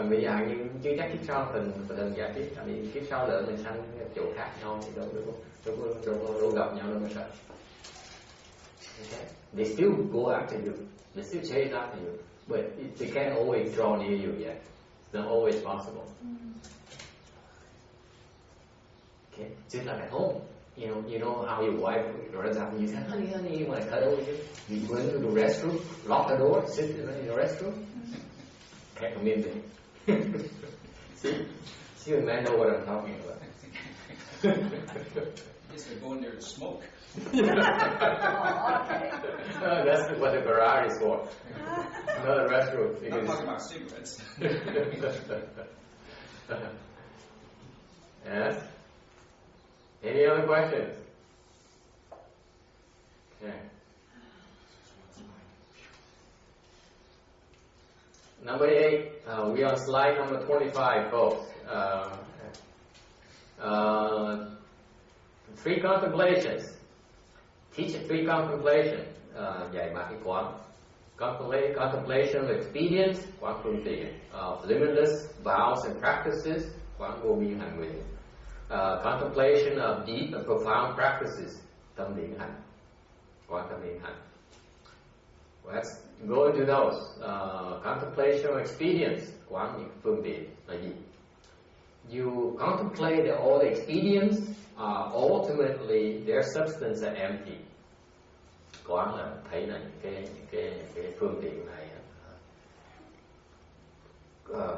Bây giờ như chưa chắc kiếp sau tình giải thích, tại vì kiếp sau lỡ mình sang chỗ khác nhau thì đâu gặp nhau đâu mà sợ. Okay. They still go after you. They still chase after you, but they can't always draw near you yet. It's not always possible. Okay, just like at home. You know how your wife runs out and you say, honey, you want to cuddle with you? You go into the restroom, lock the door, sit in the restroom. Can't come in there. See, you men know what I'm talking about. Yes, they go in there to smoke. Oh, okay. That's what the garage is for. Not a restroom. I'm talking about cigarettes. Yes? Any other questions? Okay. Number 8, we're on slide number 25, folks. 3 contemplations. Teach 3 contemplation. Dạy ba cái quán. Contemplation of expedience, quán phương tiện. Limitless vows and practices, quán vô biên hành nguyện. Contemplation of deep and profound practices, tâm điển hành. Quán tâm điển hành. Let's go into those. Contemplation of expedience, quán những phương tiện là gì? You contemplate that all the expedients are ultimately their substance are empty. Quán là thấy là những cái phương tiện này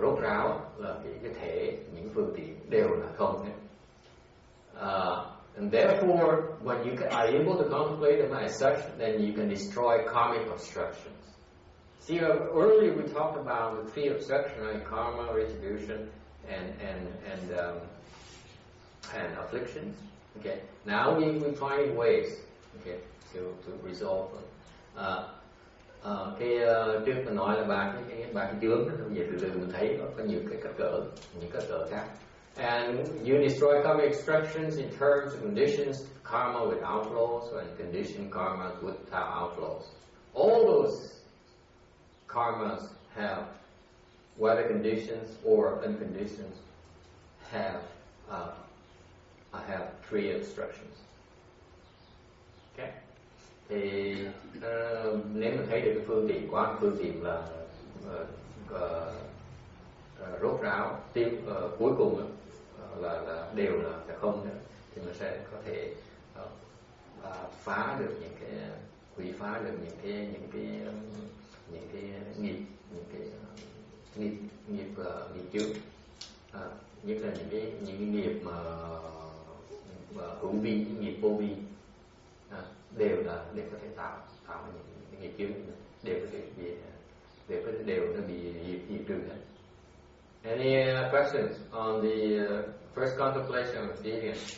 rốt ráo là cái thể những phương tiện đều là không hết. And therefore, when you are able to contemplate them as such, then you can destroy karmic obstructions. See, earlier we talked about the 3 obstructions, right? Karma, retribution, and afflictions. Okay. Now we find ways, okay, to resolve them. Trước mình nói là ba cái chướng đó, bây giờ từ từ mình thấy có nhiều cái kích cỡ, những kích cỡ khác. And you destroy karmic obstructions in terms of conditions karma with outflows and conditioned karma without outflows. All those karmas have, whether conditions or unconditioned, have 3 obstructions. Okay. Thì nếu mình thấy được cái phương tiện quá, phương tiện là rốt ráo, cuối cùng là đều là không nữa, thì mình sẽ có thể phá được những cái, hủy phá được những cái nghiệp, nghiệp chướng, nhất là những cái nghiệp mà hữu vi, nghiệp vô vi, đều có thể tạo những nghiệp chướng, đều nó bị diệt trừ hết. Any questions on the first contemplation of experience?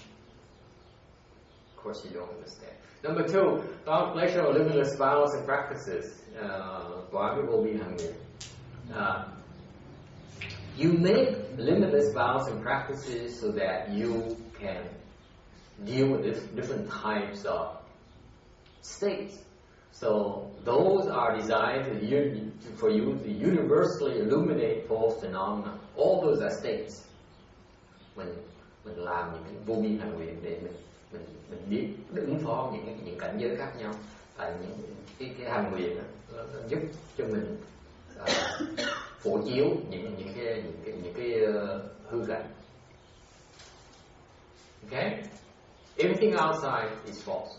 Of course, you don't understand. Number 2, contemplation of limitless vows and practices. You make limitless vows and practices so that you can deal with different types of states. So those are designed for you to universally illuminate false phenomena. All those are states. Mình làm những cái vô biên hành nguyện để mình biết ứng phó những cảnh giới khác nhau, tại những cái hành nguyện đó, nó giúp cho mình phổ chiếu những cái hư cảnh. Okay, everything outside is false.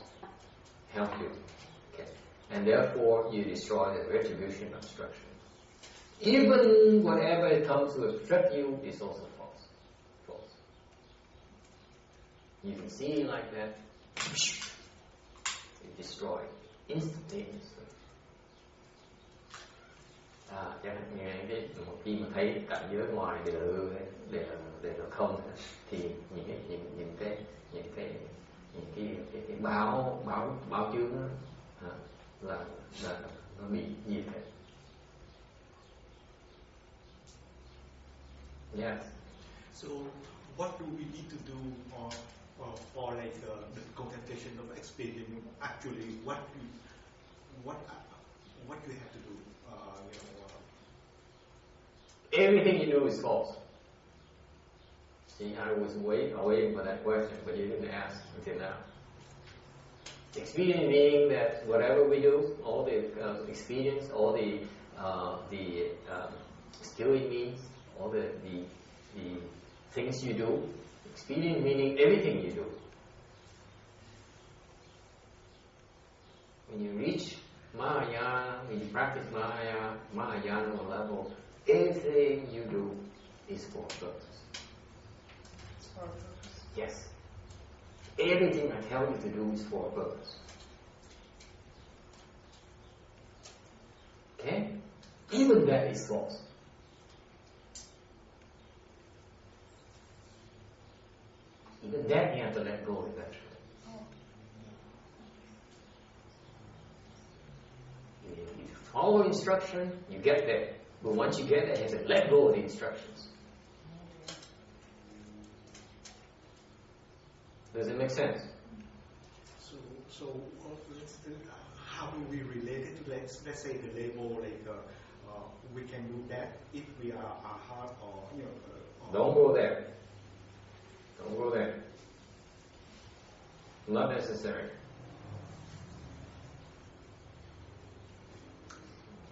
Help you. Okay, and therefore you destroy the retribution obstruction. Even whatever comes to obstruct you is also false. False. You can see like that. You destroy instantaneously. Chẳng hạn như khi mà thấy cảnh giới ngoài đều là hư, đều là không, thì những cái báo chướng đó, là nó bị diệt hết. Yes. So, what do we need to do for like the contemplation of experience? Actually, what you have to do? Everything you do is false. See, I was waiting for that question, but you didn't ask until now. Experience meaning that whatever we do, all the experience, all the skill it means, all the things you do. Experience meaning everything you do. When you reach Mahayana, when you practice Mahayana level, everything you do is for purpose. It's for a purpose. Yes. Everything I tell you to do is for a purpose. Okay? Even that is false. Even that you have to let go eventually. You follow instruction, you get there. But once you get there, you have to let go of the instructions. Does it make sense? So how do we relate it to, let's say, the label, like we can do that if we are hard or Don't go there. Don't go there. Not necessary.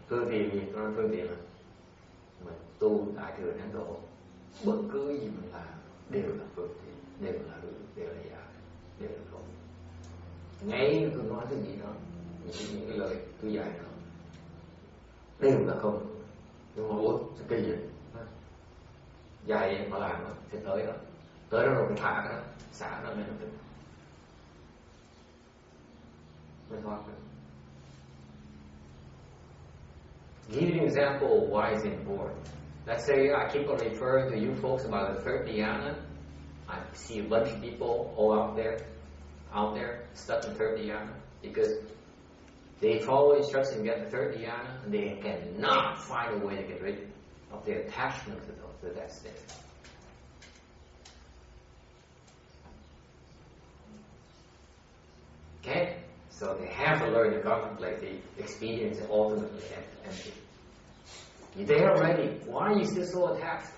Phương tiện gì? Nói phương tiện là mình tu đại thừa Ấn Độ, bất cứ gì mình làm đều là phương tiện, đều là hư, đều là giả, đều là không. Ngay tôi nói cái gì đó, những cái lời tôi dạy đó đều là không. Nhưng mà ủa, cái gì? Dạy mà làm đó, thì tới đó rồi phải thả đó, xả nó lên nó mới thoát được. Give you an example of why it's important. Let's say I keep on referring to you folks about the third dhyana. I see a bunch of people all out there stuck in third dhyana because they follow instructions and get the third dhyana and they cannot find a way to get rid of their attachment to that state. Okay? So they have to learn to contemplate the experience and ultimately empty. You're there already. Why are you still so attached?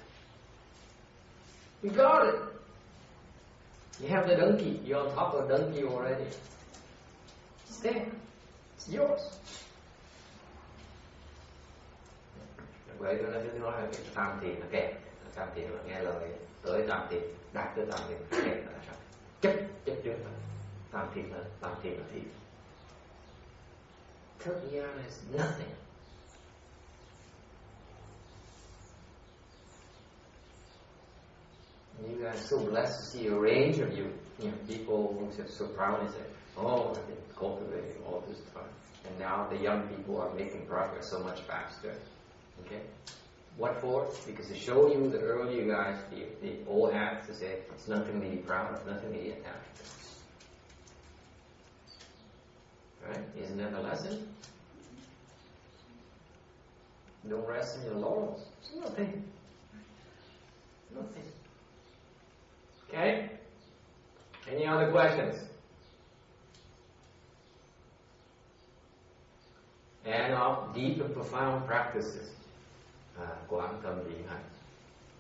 You got it. You have the donkey. You're on top of the donkey already. It's there. It's yours. Vậy cho nên nói là cái tham thiền là kẹt. Tham thiền là nghe lời tới tham thiền, đạt tới tham thiền, kẹt là sao? Chấp trước là tham thiền là thiền. Third dhyana is nothing. You guys are so blessed to see a range of you people who are so proud and say, oh, I've been cultivating all this time. And now the young people are making progress so much faster. Okay? What for? Because to show you the earlier guys, the old hats, to say, it's nothing to be proud of, nothing to be attached to. Right? Isn't that the lesson? Don't rest in your laurels. It's nothing. Nothing. Okay? Any other questions? And of deep and profound practices. Quán tâm định hành.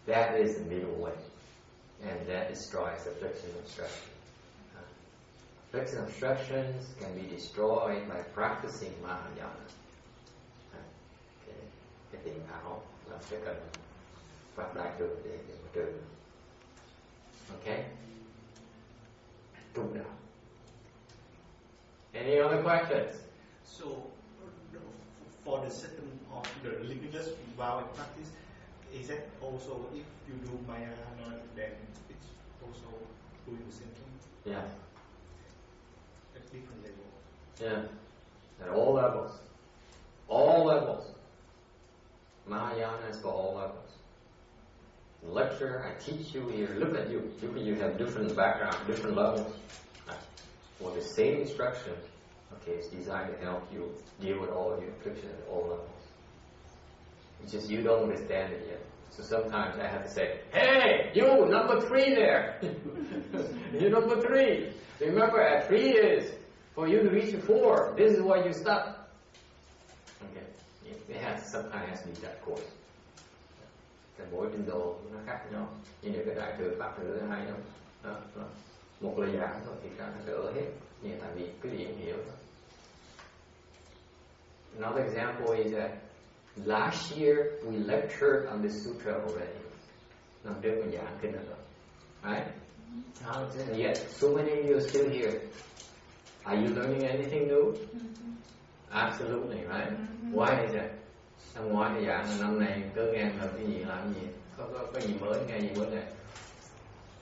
That is the middle way. And that destroys affliction and obstruction. Fixed obstructions can be destroyed by practicing Mahayana. Cái tiền ảo là sẽ cần phát đại được để trừ. Okay? Trung đạo. Any other questions? So, for the second part, the limitless vow and practice, is that also if you do Mahayana, then it's also doing the same thing? Yeah. At different levels? Yeah. At all levels. All levels. Mahayana is for all levels. Lecture, I teach you here, look at you. You have different background, different levels. For the same instruction, okay, it's designed to help you deal with all your afflictions at all levels. It's just you don't understand it yet. So sometimes I have to say, hey, you, number 3 there. You number 3. Remember, at 3 is for you to reach 4. This is where you stop. Okay. Sometimes has to be that course. Cái mỗi trình độ nó khác nhau. Như những cái đại thừa pháp thừa hay lắm. Đó. Một lời giảng thôi thì cả đỡ hết. Nhưng tại vì cái điểm hiểu thôi. Another example is that last year we lectured on the Sutra already. Năm trước mình giảng kinh rồi. Right? And yet so many of you are still here. Are you learning anything new? Absolutely, right? Why is that? Năm ngoái thì giảng là năm này cứ nghe là cái gì làm gì, có gì mới, nghe gì mới này.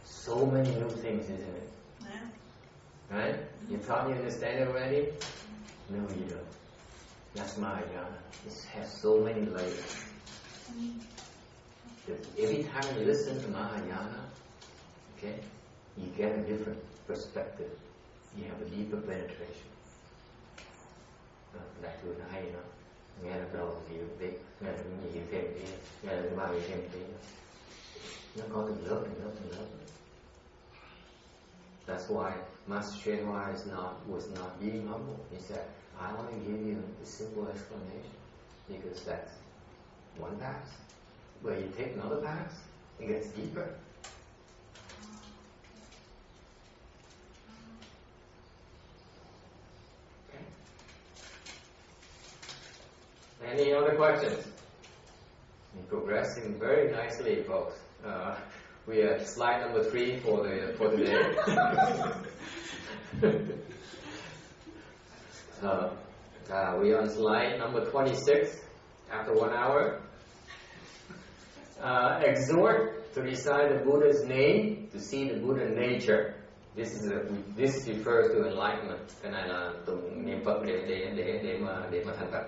So many new things, isn't it? Right? You thought you understand it already? No, you don't. That's Mahayana. It has so many layers. Every time you listen to Mahayana, okay, you get a different perspective. You have a deeper penetration. Đại thừa nó hay lắm. Nghe lần đầu hiểu tí, nghe lần gì hiểu thêm tí, nghe lần thứ 3 hiểu thêm tí. Nó có từng lớp. That's why Master Shenhua was not being humble. He said, I want to give you a simple explanation because that's one path. But you take another path, it gets deeper. Okay. Any other questions? You're progressing very nicely, folks. We are at slide number 3 for today. We are on slide number 26 after 1 hour. Exhort to recite the Buddha's name to see the Buddha nature. This refers to enlightenment. Cái này là tụng niệm Phật để mà thành Phật.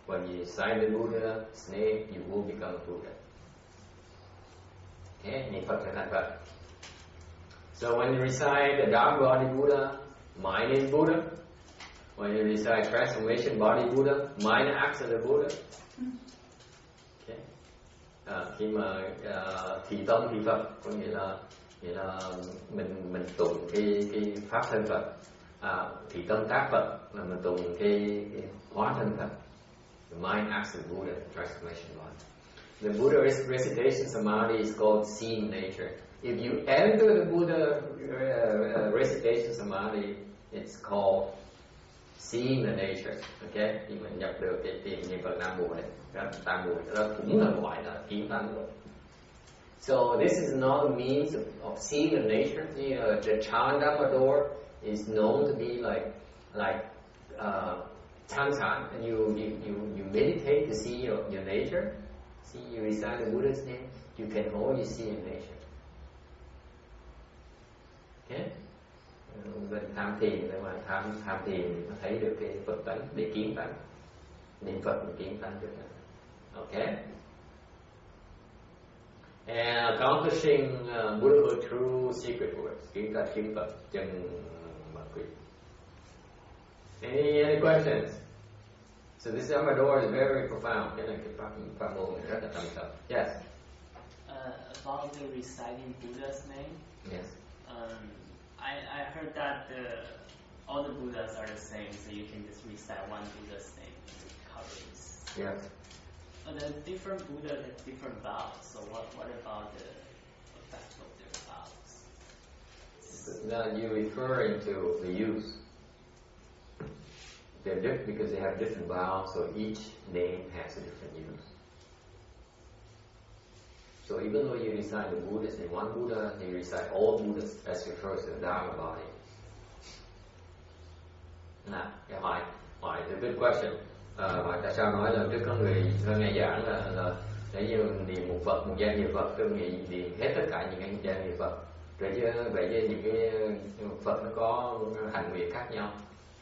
When you recite the Buddha's name, you will become a Buddha. Okay, niệm Phật thành Phật. So when you recite the dark body Buddha, mind is Buddha. When you recite transformation body Buddha, mind acts as a Buddha. Okay. Khi mà thị tâm thị Phật có nghĩa là mình tụng cái pháp thân Phật. Thị tâm tác Phật là mình tụng cái hóa thân Phật. The mind acts as Buddha, transformation body. The Buddha recitation samadhi is called seeing nature. If you enter the Buddha recitation samadhi, it's called seeing the nature. Okay? Khi mình nhập được cái tiền niệm Phật Nam Bồ đấy, Tam Bồ đó cũng là gọi là kiến Tam Bồ. So this is not a means of seeing the nature. The Chandammador is known to be like Tantan, and you meditate to see your nature. See, you recite the Buddha's name, you can only see your nature. Okay? Mình tham thiền, để mà tham thiền thấy được cái Phật tánh, để kiến tánh. Niệm Phật để kiến tánh được. Okay? And accomplishing Buddhahood through secret words. Kiến tánh, kiến Phật, chân mật quỷ. Any questions? So this Amador is very profound. Cái này cái pháp môn này rất là thâm sâu. Yes. About the reciting Buddha's name. Yes. I heard that all the Buddhas are the same, so you can just recite one Buddha's name and it covers. Yes. But the different Buddhas have different vows. So what about the effect of their vows? use. Now you're referring to the use. They're different because they have different vowels, so each name has a different use. So even though you recite the Buddhas in one Buddha, you recite all Buddhas as refers to the Dharma body. Nào, cái hỏi the good question. Tại sao nói là trước có người nghe giảng là để như niệm một Phật, một danh hiệu Phật, tôi niệm hết tất cả những cái danh hiệu Phật. Rồi chứ vậy chứ những cái Phật nó có hành nguyện khác nhau,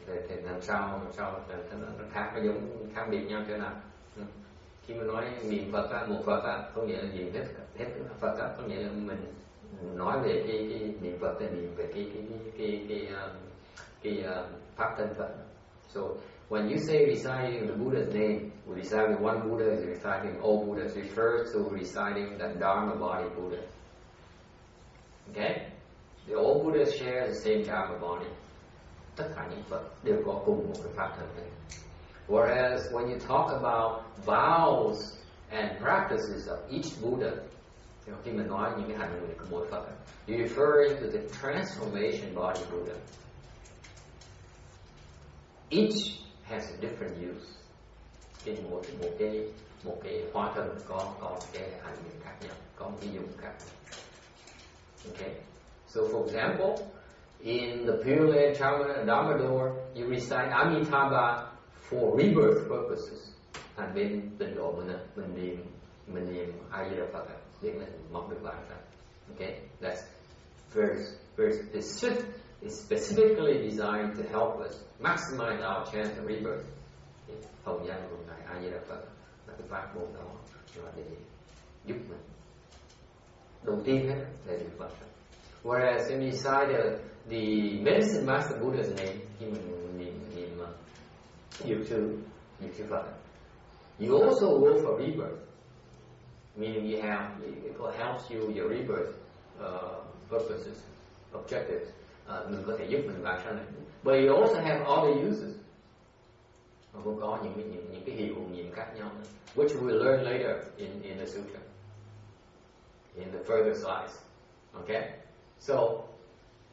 thì làm sao nó khác, nó giống khác biệt nhau thế nào? Khi mà nói niệm Phật á, một Phật á, có nghĩa là niệm hết Phật á, có nghĩa là mình nói về cái niệm Phật là niệm về cái pháp thân Phật. So when you say reciting the Buddha's name, reciting one Buddha is reciting all Buddhas, refers to reciting the Dharma body Buddha. Okay? All Buddhas share the same Dharma body. Tất cả những Phật đều có cùng một cái pháp thân này. Whereas when you talk about vows and practices of each Buddha, khi mình nói những cái hành nguyện của mỗi Phật, you're referring to the transformation body Buddha. Each has a different use. Cái một cái hóa thân có cái hành nguyện khác nhau, có một cái dụng khác nhau. Okay. So for example, in the Pure Land Dharma door, you recite Amitabha for rebirth purposes. Thành bên tịnh độ mình niệm A Di Đà Phật để mình mong được vãng sanh. Okay, that's very specific. It's specifically designed to help us maximize our chance of rebirth. Hồng danh của ngài A Di Đà Phật là cái pháp môn đó là để giúp mình. Đầu tiên hết là được vãng sanh. Whereas when you recite the Medicine Master Buddha's name, khi mình niệm Diệu Sư Phật, you also go for rebirth, meaning it helps you your rebirth purposes, objectives. Mình có thể giúp mình vãng sanh này. But you also have other uses. Cũng có những cái hiệu nghiệm khác nhau, which we will learn later in the Sutra, in the further slides. Okay, so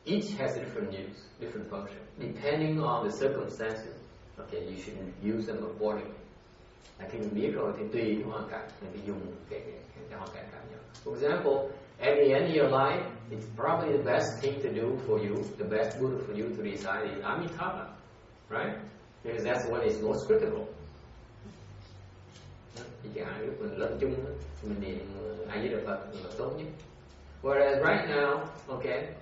each has a different use, different function, depending on the circumstances. Okay, you should use them accordingly. Khi mình biết rồi thì tùy cái hoàn cảnh mình phải dùng cái hoàn cảnh khác nhau. For example, at the end of your life, it's probably the best thing to do for you, the best Buddha for you to recite is Amitabha, right? Because that's when it's most critical. Thì chẳng hạn lúc mình lên chung, mình niệm A Di Đà Phật là tốt nhất. Whereas right now, okay,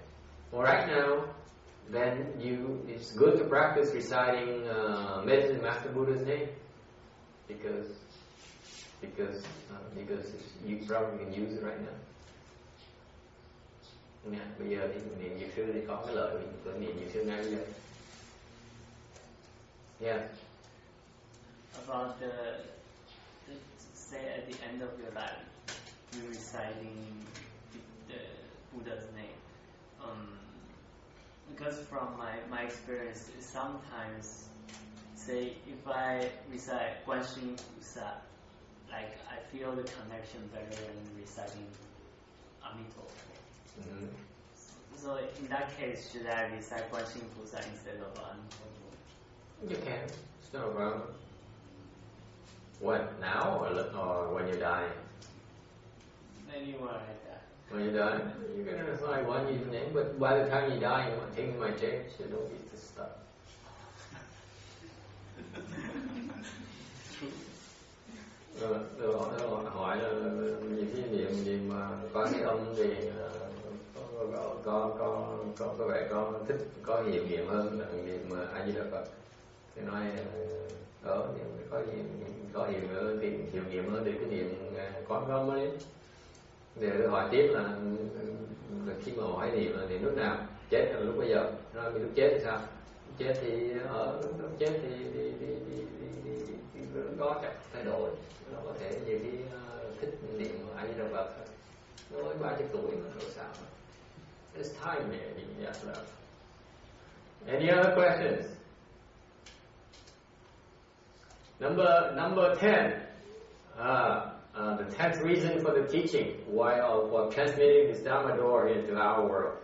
well right now, then it's good to practice reciting Medicine Master Buddha's name, because you probably can use it right now. Nha, bây giờ thì niệm Diệu Sư thì có cái lợi của niệm Diệu Sư ngay bây giờ. Yeah. About say at the end of your life, you're reciting the Buddha's name. Because from my experience, sometimes, say if I recite Guanxin Pusa, like I feel the connection better than reciting Amitabha. Mm-hmm. So in that case, should I recite Guanxin Pusa instead of Amitabha? You can. It's no problem. When? Now or when you die? Anywhere like that. When you die, you're going to recite one Buddha's name, but by the time you die, you want things might change, so don't get this stuff. Rồi hỏi là nhiều khi niệm có cái âm thì có vẻ có thích có hiệu nghiệm hơn là niệm A Di Đà Phật. Thì nói có hiệu nghiệm hơn thì cái niệm có mới. Để hỏi tiếp là khi mà hỏi niệm là niệm lúc nào chết là lúc bây giờ, nói lúc chết thì sao? Lúc chết thì lúc chết thì có chắc thay đổi. Nó có thể nhiều khi thích niệm A Di Đà Phật nói 30 tuổi mà rồi sao? There's time there in that love. Any other questions? Number 10. The 10th reason for the teaching, for transmitting this Dhamma door into our world.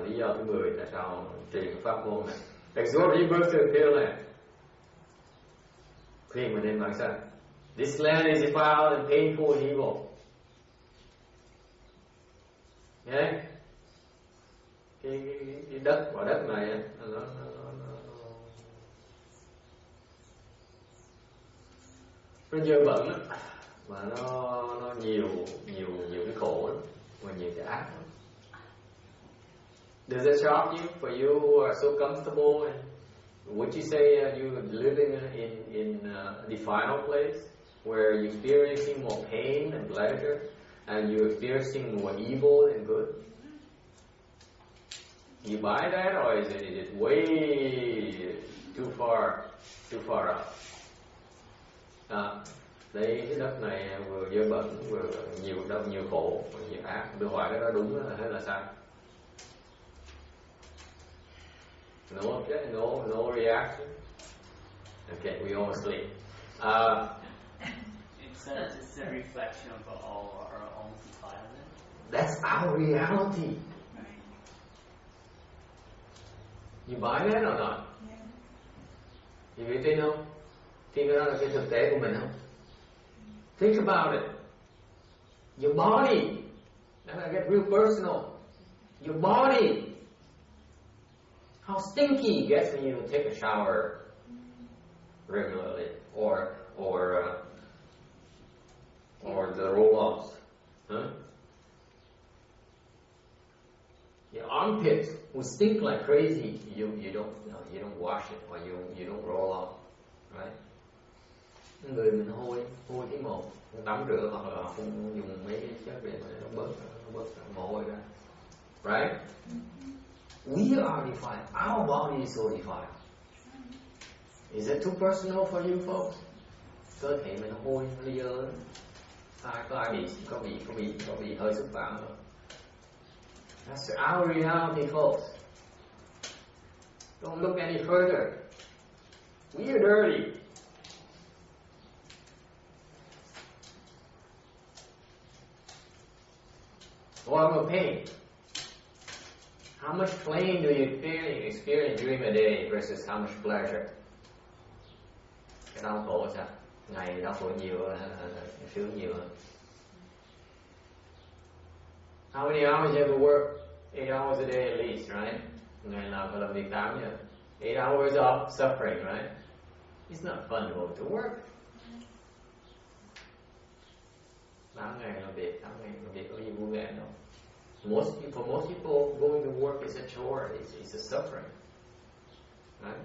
lý do thứ 10 tại sao truyền pháp môn này. Exhort rebirth to appeal này. Khi mà nên nói sao? This land is defiled and painful and evil. Nghe? Cái đất, quả đất này nó dơ bẩn lắm, mà nó nhiều cái khổ lắm, và nhiều cái ác lắm. Does it shock you? For you who are so comfortable, and would you say you living in a defiled place where you're experiencing more pain and pleasure, and you're experiencing more evil and good? You buy that, or is it way too far out? Đấy, cái đất này vừa dơ bẩn, vừa nhiều khổ, vừa nhiều ác. Tôi hỏi cái đó đúng hay là sai? No reaction. Okay, we all sleep. It's just a reflection of our own defilement. That's our reality. You buy that or not? Yeah. You biết tin không? Tin cái đó là cái thực tế của mình không? Think about it. Your body. Now I get real personal. Your body. How stinky it gets when you take a shower regularly, or the roll-offs, huh? Your armpits will stink like crazy. You don't wash it, or you don't roll off, right? Người mình hôi cái mồ, không tắm rửa hoặc là không dùng mấy cái chất để nó bớt mồ hôi ra, right? We are defiled. Our body is so defiled. Is it too personal for you folks? Cơ thể mình hôi, nó dơ. Có ai bị hơi xúc phạm không? That's our reality, folks. Don't look any further. We are dirty. What about pain? How much pain do you experience during the day versus how much pleasure? Cái đau khổ sao? Ngày đau khổ nhiều hay sướng nhiều hơn? How many hours you ever work? 8 hours a day at least, right? Ngày nào phải làm việc 8 giờ. 8 hours of suffering, right? It's not fun to go to work. 8 ngày làm việc có gì vui vẻ đâu. For most people, going to work is a chore. It's a suffering, right?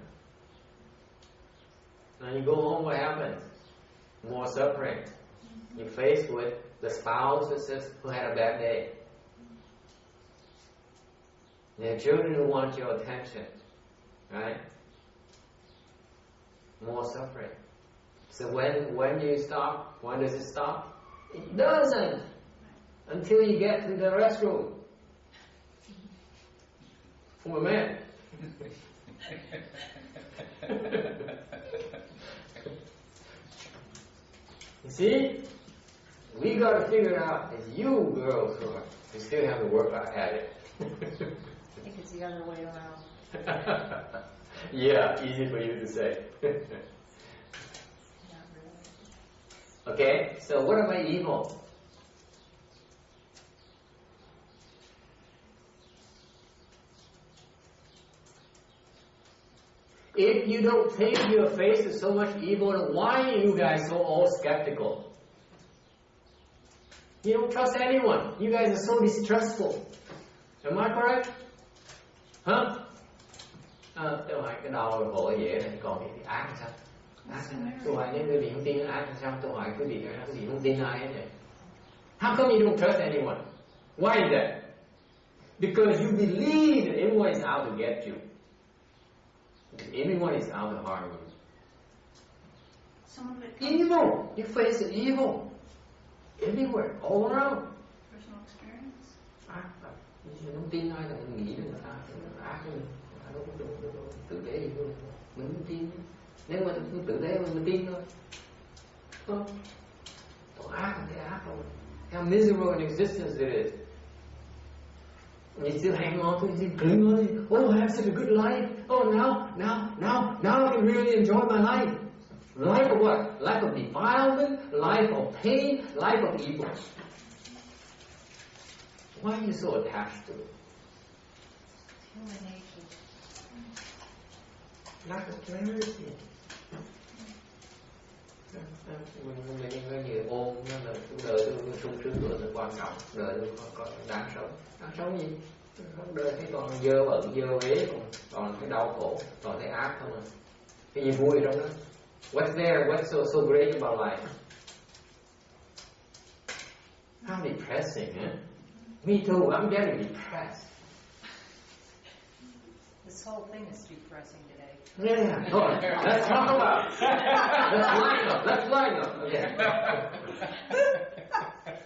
Now you go home, what happens? More suffering. You're faced with the spouse who had a bad day. The children who want your attention, right? More suffering. So when you stop, when does it stop? It doesn't. Until you get to the restroom. For a man. You see? We got to figure it out. It's you girls who still have to work at it. I think it's the other way around. Yeah, easy for you to say. Not really. Okay, so what about evil? If you don't think you are faced with so much evil, then why are you guys so all skeptical? You don't trust anyone. You guys are so distrustful. Am I correct? Huh? Tôi hỏi cái đầu khổ dễ này, còn cái ác là sao? Ác, tôi hỏi những quý vị không tin ác là sao? Tôi hỏi quý vị không tin ai vậy? How come you don't trust anyone? Why is that? Because you believe that everyone is out to get you. Everyone is out to harm you. Some of it comes Evil. You face the evil everywhere, all around. personal experience. Ác, mình không tin ai là mình nghĩ là ác mình tử tế gì thôi, mình không tin. Nếu mà tử tế mình tin thôi, không? Tội ác là cái ác thôi. How miserable an existence it is. You still hang on to it, you cling on it. Oh, I have such a good life. Oh, now I can really enjoy my life. Life of what? Life of defilement, life of pain, life of evil. Why are you so attached to it? Human nature. Lack of clarity. Mình người ôm nó là đời tôi sung sướng rồi, nó quan trọng, đời tôi có đáng sống gì? Đời thấy còn dơ bẩn, dơ uế, còn thấy đau khổ, còn thấy ác không à? Cái gì vui trong đó? What's there? What's so great about life? How depressing, eh? Me too. I'm getting depressed. This whole thing is depressing today. Yeah. Oh, let's talk about. Let's line up. Yeah.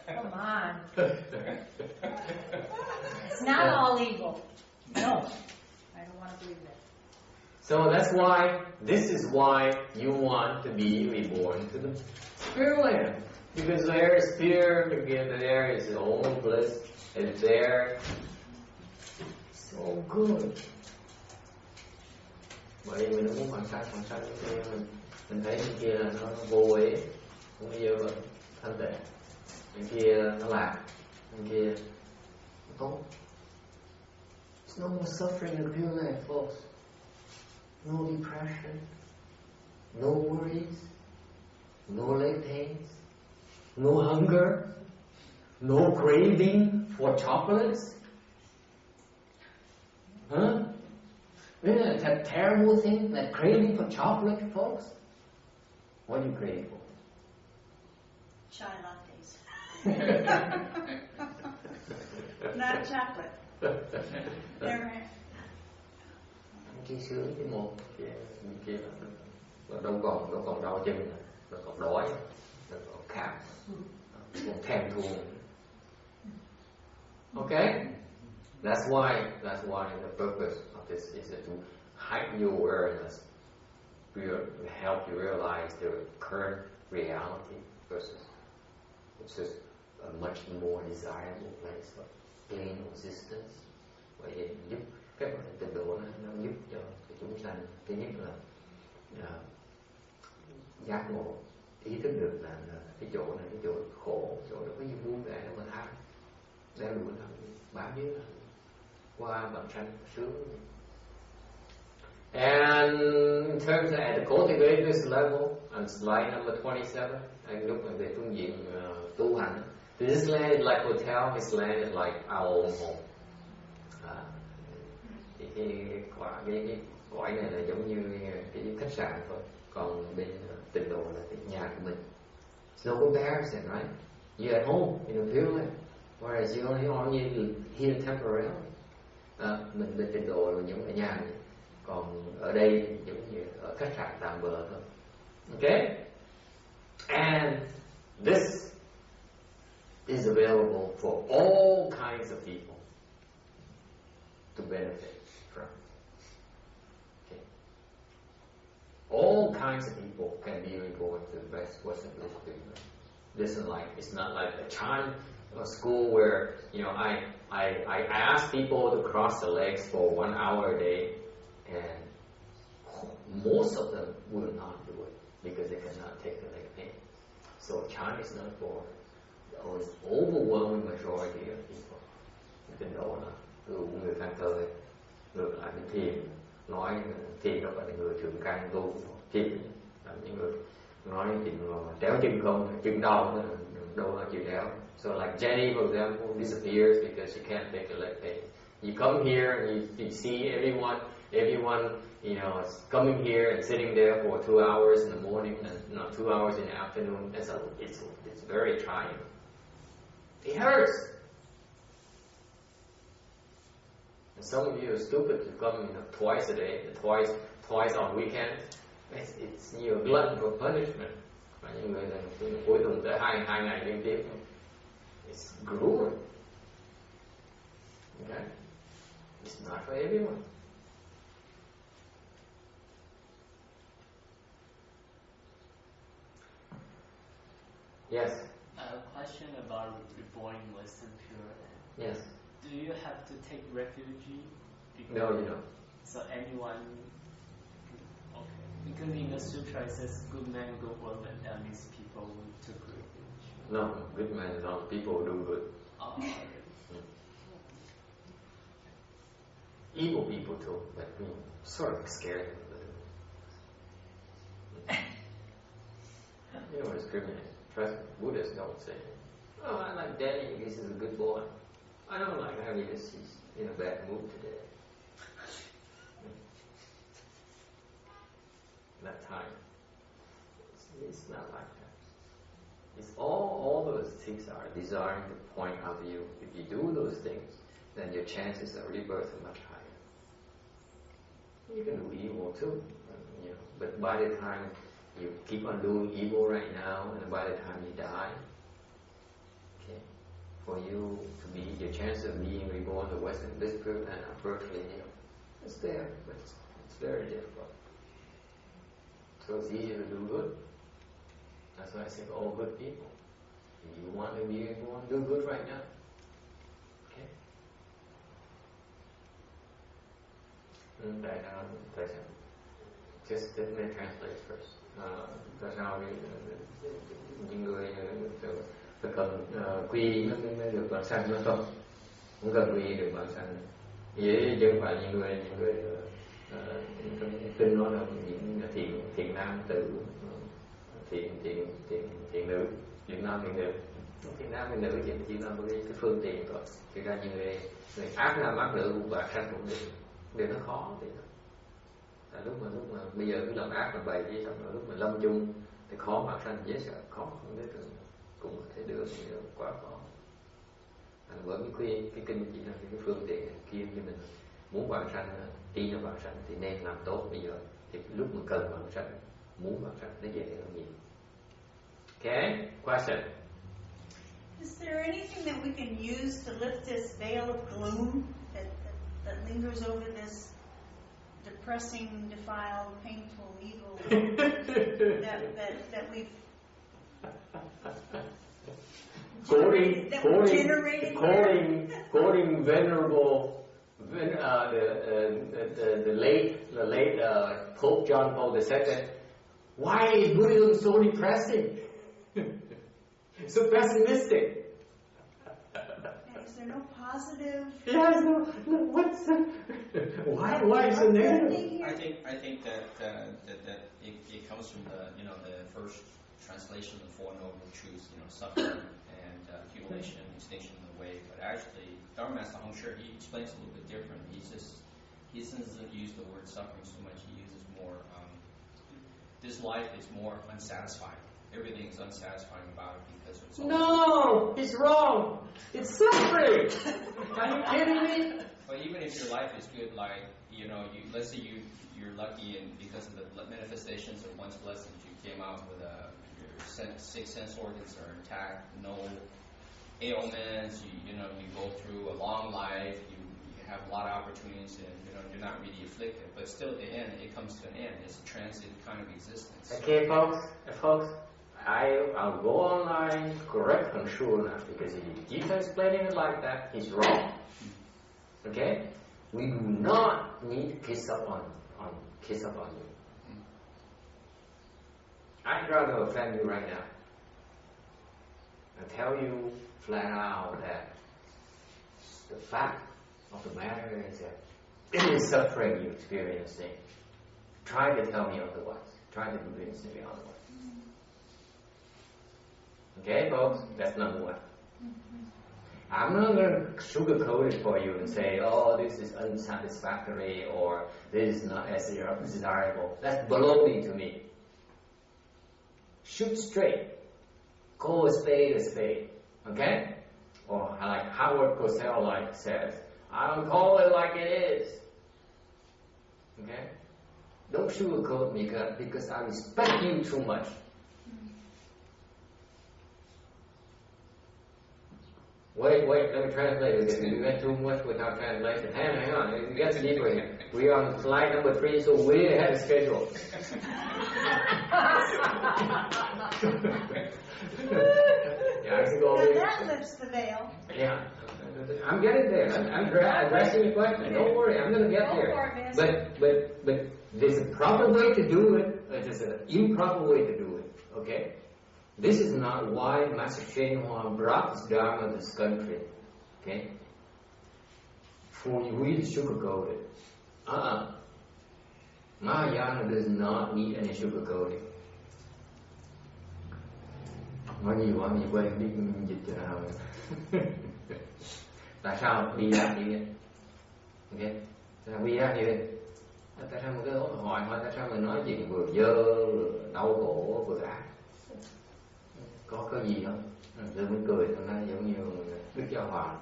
Come on. It's not all evil. No. I don't want to believe that. So this is why you want to be reborn to the spirit land. Because there is fear, because there is only bliss, and there so good. Bởi vì mình muốn quan sát cái kia, mình thấy cái kia là nó vô uế, không có dơ bẩn, thanh tịnh. Cái kia nó lạc, cái kia nó tốt. There's no more suffering in real life, folks. No depression, no worries, no leg pains, no hunger, no craving for chocolates. Huh? Isn't it that terrible thing, that craving for chocolate, folks? What do you crave for? Chai lattes. Not chocolate. They're Cái sướng cái một kia là đâu còn đau chân, nó còn đói, nó còn khát, còn thèm thuồng. Okay, that's why the purpose of this is to heighten your awareness, help you realize the current reality versus it's just a much more desirable place of plain existence. Vậy thì giúp các bạn tịnh độ nó giúp cho chúng sanh thứ nhất là giác ngộ, ý thức được là cái chỗ này cái chỗ khổ, chỗ đó có gì vui vẻ đâu mà tham, đeo đuổi làm gì, bám víu làm gì, qua bằng sanh sướng. And in terms of at the cultivators level, on slide number 27, anh lúc về phương diện tu hành, this land is like hotel, this land is like our own home. Cái cõi này là giống như cái khách sạn thôi, còn bên tịnh độ là cái nhà của mình. It's no comparison, right? You're at home in a Pure Land, whereas you're only here temporarily. Mình bên tịnh độ là giống ở nhà này, còn ở đây giống như ở khách sạn tạm bợ thôi. Okay? And this is available for all kinds of people to benefit from. Okay. All kinds of people can be reborn to the best Western Buddhism. This is like, it's not like a Chan school where, I ask people to cross the legs for 1 hour a day, and most of them will not do it because they cannot take the leg pain. So Chan is not for the overwhelming majority of people. Cái độ là người căn cơ, ngược lại những thiền, nói thiền đó là người thường căn tu, thiền là những người nói thiền tréo chân không, chân đau đâu là chịu đéo. So like Jenny, for example, disappears because she can't take the leg pain. You come here and you see everyone, is coming here and sitting there for 2 hours in the morning and 2 hours in the afternoon. It's very trying. It hurts. And some of you are stupid to come twice a day, twice on weekends. It's a glutton for punishment. Và những người là cuối tuần tới hai ngày liên tiếp. It's grueling. Okay? It's not for everyone. Yes. A question about reborn Western Pure Land. Yes. Do you have to take refuge? No, you don't. So anyone, okay. Because in the sutra it says good man, good woman. That means people who took refuge. No, good man is not people who do good. Oh, okay. Evil people too, but we sort of scared them a little. You don't discriminate. Trust me, Buddhists don't say, oh, I like Danny, he's a good boy. I don't like Harry because he's in a bad mood today. That time. It's not like that. It's all those things are designed to point out to you. If you do those things, then your chances of rebirth are much higher. You can do evil too, you know, but by the time you keep on doing evil right now, and by the time you die, okay, for you to be, your chance of being reborn to Western district and virtually nil. It's there, but it's very difficult. So it's easier to do good. That's why I say all good people. If you want to be reborn, do good right now. Okay? Tại sao? Just let me translate first. Tại sao những người phải cần quy mới được bản sanh nữa không? Không cần quy được bản sanh. Vậy chứ không phải những người kinh nói là những thiện nam tử, thiện nữ, thiện nam thiện nữ. Thiện nam thiện nữ chỉ là một cái phương tiện thôi. Thực ra những người ác nam ác nữ cũng bản sanh cũng được. Điều nó khó thì lúc mà bây giờ cứ làm ác làm bậy chứ xong rồi lúc mà lâm chung thì khó mà sanh dễ sợ, khó không biết được, cũng có thể đưa thì quá khó. Bởi cái khuyên cái kinh chỉ là cái phương tiện kia cho mình muốn vãng sanh, đi cho vãng sanh thì nên làm tốt bây giờ, thì lúc mà cần vãng sanh, muốn vãng sanh nó dễ hơn nhiều. Okay, question. Is there anything that we can use to lift this veil of gloom that lingers over this depressing, defiled, painful, evil that we've quoting venerable the late Pope John Paul II. Why is Buddhism so depressing? So pessimistic? Is there no positive? Yes, no. What's why is it negative? I think that it comes from the first translation of the Four Noble Truths, suffering and accumulation and extinction of the way. But actually, Dharma Master Hong Sure, he explains a little bit different. He doesn't use the word suffering so much. He uses more. This life is more unsatisfying. Everything is unsatisfying about it because it's all. No, it's wrong. It's suffering. Are you kidding me? But even if your life is good, like let's say you're lucky and because of the manifestations of one's blessings, you came out with your 6 sense organs are intact, no ailments. You go through a long life. You have a lot of opportunities, and you're not really afflicted. But still, at the end, it comes to an end. It's a transit kind of existence. Okay, folks. I'll go online, correct him sure enough, because if he keeps explaining it like that, he's wrong. Okay? We do not need to kiss up on you. I'd rather offend you right now and tell you flat out that the fact of the matter is that it is suffering you're experiencing. Try to tell me otherwise. Try to convince me otherwise. Okay, folks? That's number one. I'm not going to sugarcoat it for you and say, oh, this is unsatisfactory or this is not as desirable. That's baloney to me. Shoot straight. Call a spade. Okay? Or like Howard Cosell says, I don't call it like it is. Okay? Don't sugarcoat me because I respect you too much. Wait, let me translate it. We went too much without translation. Hang on, it gets deeper here. We are on flight number 3, so way ahead of schedule. Yeah, I should go Now over that lifts the veil. Yeah, I'm getting there. I'm addressing your question. Don't worry, I'm going to get Go there. for it, But there's a proper way to do it. There's an improper way to do it. Okay? This is not why Master Shen Huang brought this Dharma to this country. Okay? For you really sugarcoat it. Mahayana does not need any sugarcoating. Nói nhiều quá, mình quên biết dịch cho nào. Tại sao đi ra như vậy? Ok? Tại sao đi ra như vậy? Tại sao mình cứ hỏi tại sao mình nói chuyện vừa dơ, vừa đau khổ, vừa ác? Có cái gì không? Tôi mới cười, tôi nói giống như Đức Giáo Hoàng.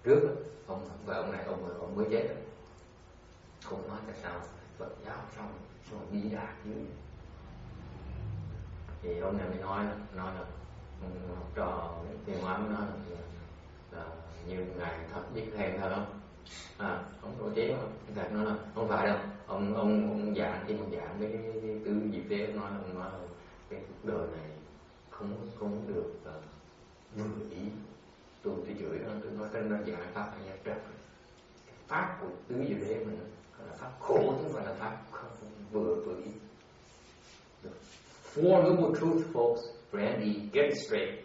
Trước ông và ông này ông mới chết, không nói tại sao Phật giáo xong vĩ đại như vậy. Thì ông này mới nói là học trò Tiền Hóa mới nói là như ngài thật biết khen thật không? Ông nói chế không? Ngài nói là không phải đâu. Ông giảng khi ông giảng với cái tứ diệp đế, ông nói là cái cuộc đời này không được vừa ý. Tôi chửi nó, tôi nói cái nó giảng pháp hay giác trật. Pháp của tứ diệu đế mình là pháp khổ chứ không phải là pháp vừa ý. The Four Noble Truth, folks, Randy, get it straight.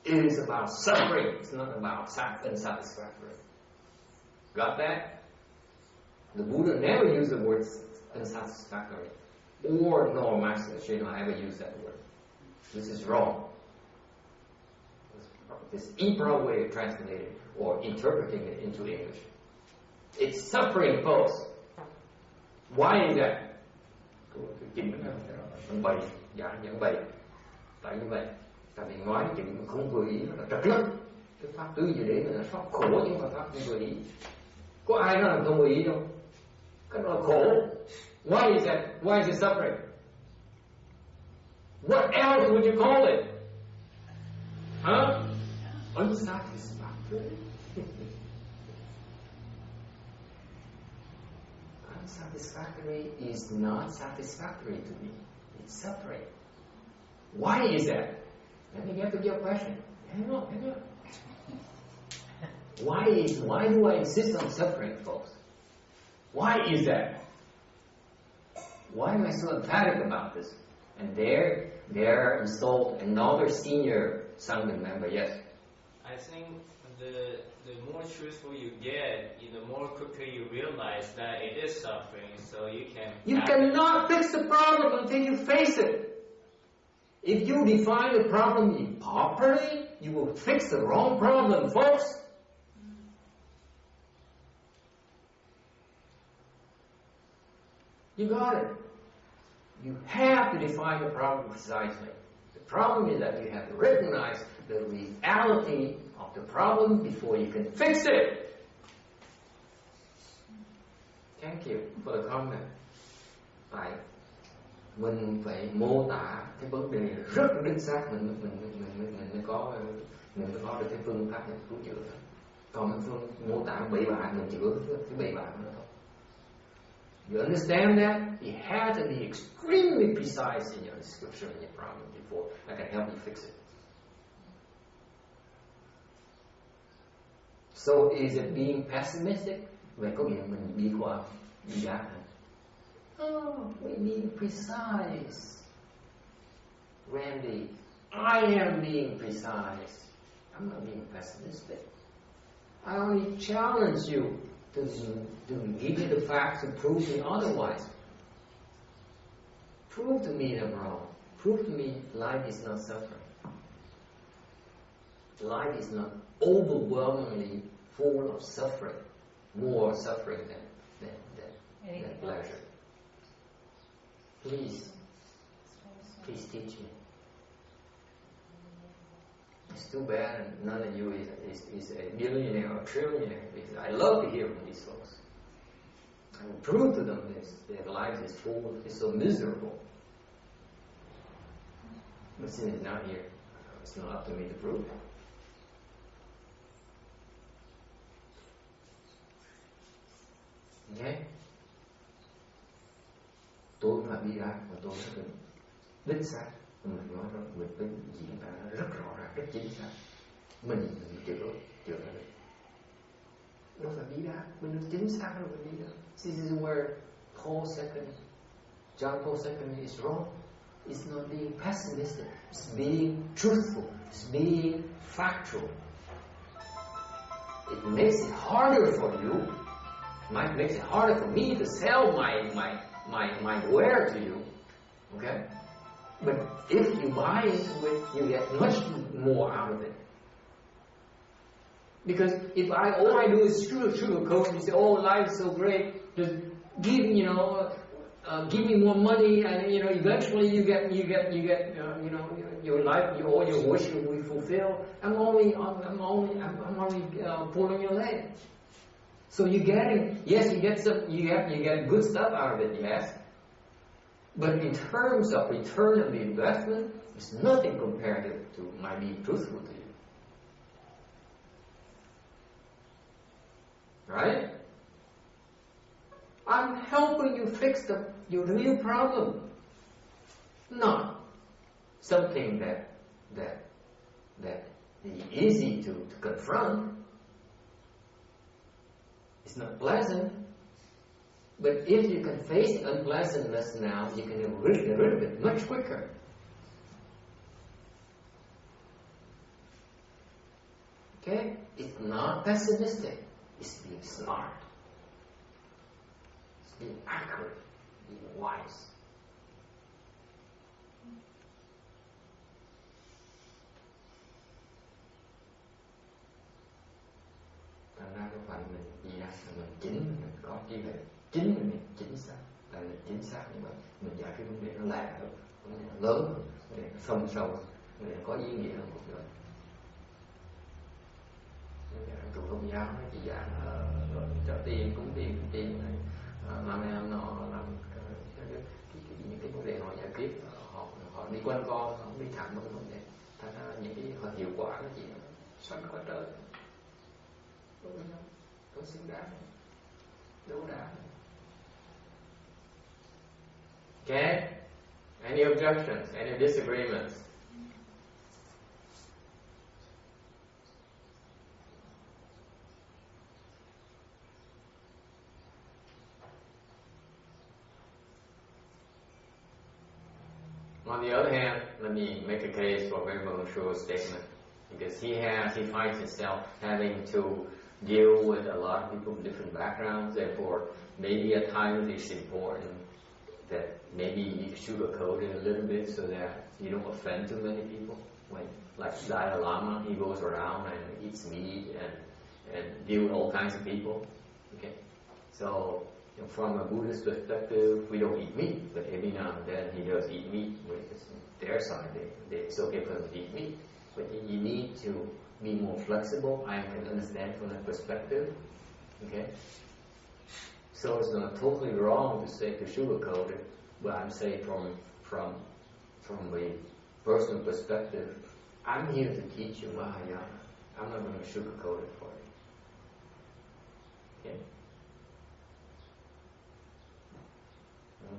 It is about suffering. It's not about unsatisfactory. Got that? The Buddha never used the word unsatisfactory, or nor Master Shen ever used that word. This is wrong. This improper way of translating it or interpreting it into English. It's suffering, folks. Why is that? Ông bày, giảng bày. Tại như vậy, tại vì nói chuyện không vừa ý là trật lắm. Cái pháp tứ gì đấy là pháp khổ chứ không phải pháp không vừa ý. Có ai nói là không vừa ý đâu? Cái đó là khổ. Why is that? Why is it suffering? What else would you call it? Huh? Unsatisfactory. Unsatisfactory is not satisfactory to me. It's suffering. Why is that? Let me get to your question. Hang on. Why do I insist on suffering, folks? Why is that? Why am I so emphatic about this? And there installed another senior Sangha member. Yes. I think the more truthful you get, the more quickly you realize that it is suffering, so you can... You cannot fix the problem until you face it. If you define the problem improperly, you will fix the wrong problem, folks. You got it. You have to define the problem precisely. The problem is that you have to recognize the reality of the problem before you can fix it. Thank you for the comment. Mình phải mô tả cái vấn đề rất đích xác, mình mới có được cái phương pháp để cứu chữa. Còn cái phương mô tả bậy bạ mình chữa cái bậy bạ nữa thôi. You understand that? You have to be extremely precise in your description of your problem before I can help you fix it. So is it being pessimistic? Vậy có nghĩa mình đi qua đi giác hả? Oh, we being precise. Randy, I am being precise. I'm not being pessimistic. I only challenge you to give you the facts and prove me otherwise. Prove to me I'm wrong. Prove to me life is not suffering. Life is not overwhelmingly full of suffering, more suffering than pleasure. Please teach me. It's too bad none of you is a billionaire or trillionaire, because I love to hear from these folks. I will prove to them their lives is full, is so miserable. But since it's not here, it's not up to me to prove it. Okay? Tôi là bi đát và tôi rất đích xác. Mình nói đó, mình phải diễn tả rất rõ ràng, rất chính xác. Mình chưa ra được. Đó là bi đát, mình được chính xác là bi đát. This is where John Paul II is wrong. It's not being pessimistic. It's being truthful. It's being factual. It makes it harder for you. Might makes it harder for me to sell my ware to you. Okay? But if you buy into it, you get much more out of it. Because if all I do is sugarcoat, you say, "Oh, life is so great. Just give me more money, and eventually you get your life, all your wish will be fulfilled." I'm only pulling your leg. So you get good stuff out of it, yes. But in terms of return of the investment, it's nothing compared to my being truthful to you. Right? I'm helping you fix your real problem, not something that is easy to confront. It's not pleasant, but if you can face unpleasantness now, you can get rid of it much quicker. Okay? It's not pessimistic. It's being smart. It's being accurate, being wise. Thành ra cái phần mình gì đó mình mình có trí huệ, mình chính xác, là mình chính xác như vậy, mình giải quyết vấn đề nó lạ hơn, vấn đề nó lớn hơn, vấn đề nó thâm sâu hơn, vấn đề nó có ý nghĩa hơn cuộc đời. Tụi công giáo nó chỉ dạng cho tiền cúng tiền này, làm này làm nọ, làm những cái vấn đề họ giải quyết, họ đi quanh co, họ không đi thẳng vào cái vấn đề. Thành ra những cái họ hiệu quả nó chỉ xoắn quá trời. Tôi xứng đáng, đấu đá. Okay? Any objections? Any disagreements? On the other hand, let me make a case for Venerable Shu's statement, because he finds himself having to deal with a lot of people with different backgrounds. Therefore, maybe at times it's important that maybe you sugarcoat it a little bit so that you don't offend too many people. When, like Dalai Lama, he goes around and eats meat and deal with all kinds of people. Okay, so from a Buddhist perspective, we don't eat meat, but every now and then he does eat meat. With their side, it's okay for them to eat meat, but you need to be more flexible. I can understand from that perspective. Okay, so it's not totally wrong to say to sugarcoat it, but I'm saying from a personal perspective, I'm here to teach you Mahayana. I'm not going to sugarcoat it for you. Okay.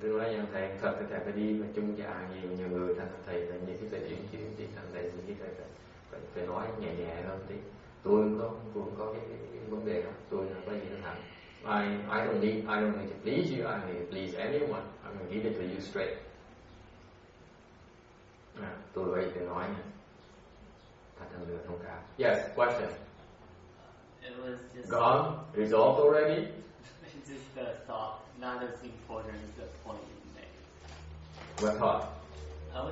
Tôi nói với thầy thật là thầy phải đi mà chung trà nhiều người, thành thầy là như cái thầy chuyển thành thầy như cái thầy phải nói nhẹ nhẹ hơn tí. Tôi cũng có cái vấn đề đó, tôi là có gì nó thẳng. I don't need to please you. I need to please anyone. I'm going to give it to you straight. Tôi vậy tôi nói nha. Thành được thông cảm. Yes, question. It was just gone, resolved already. It's just a thought, not as important as the point you made. What thought? I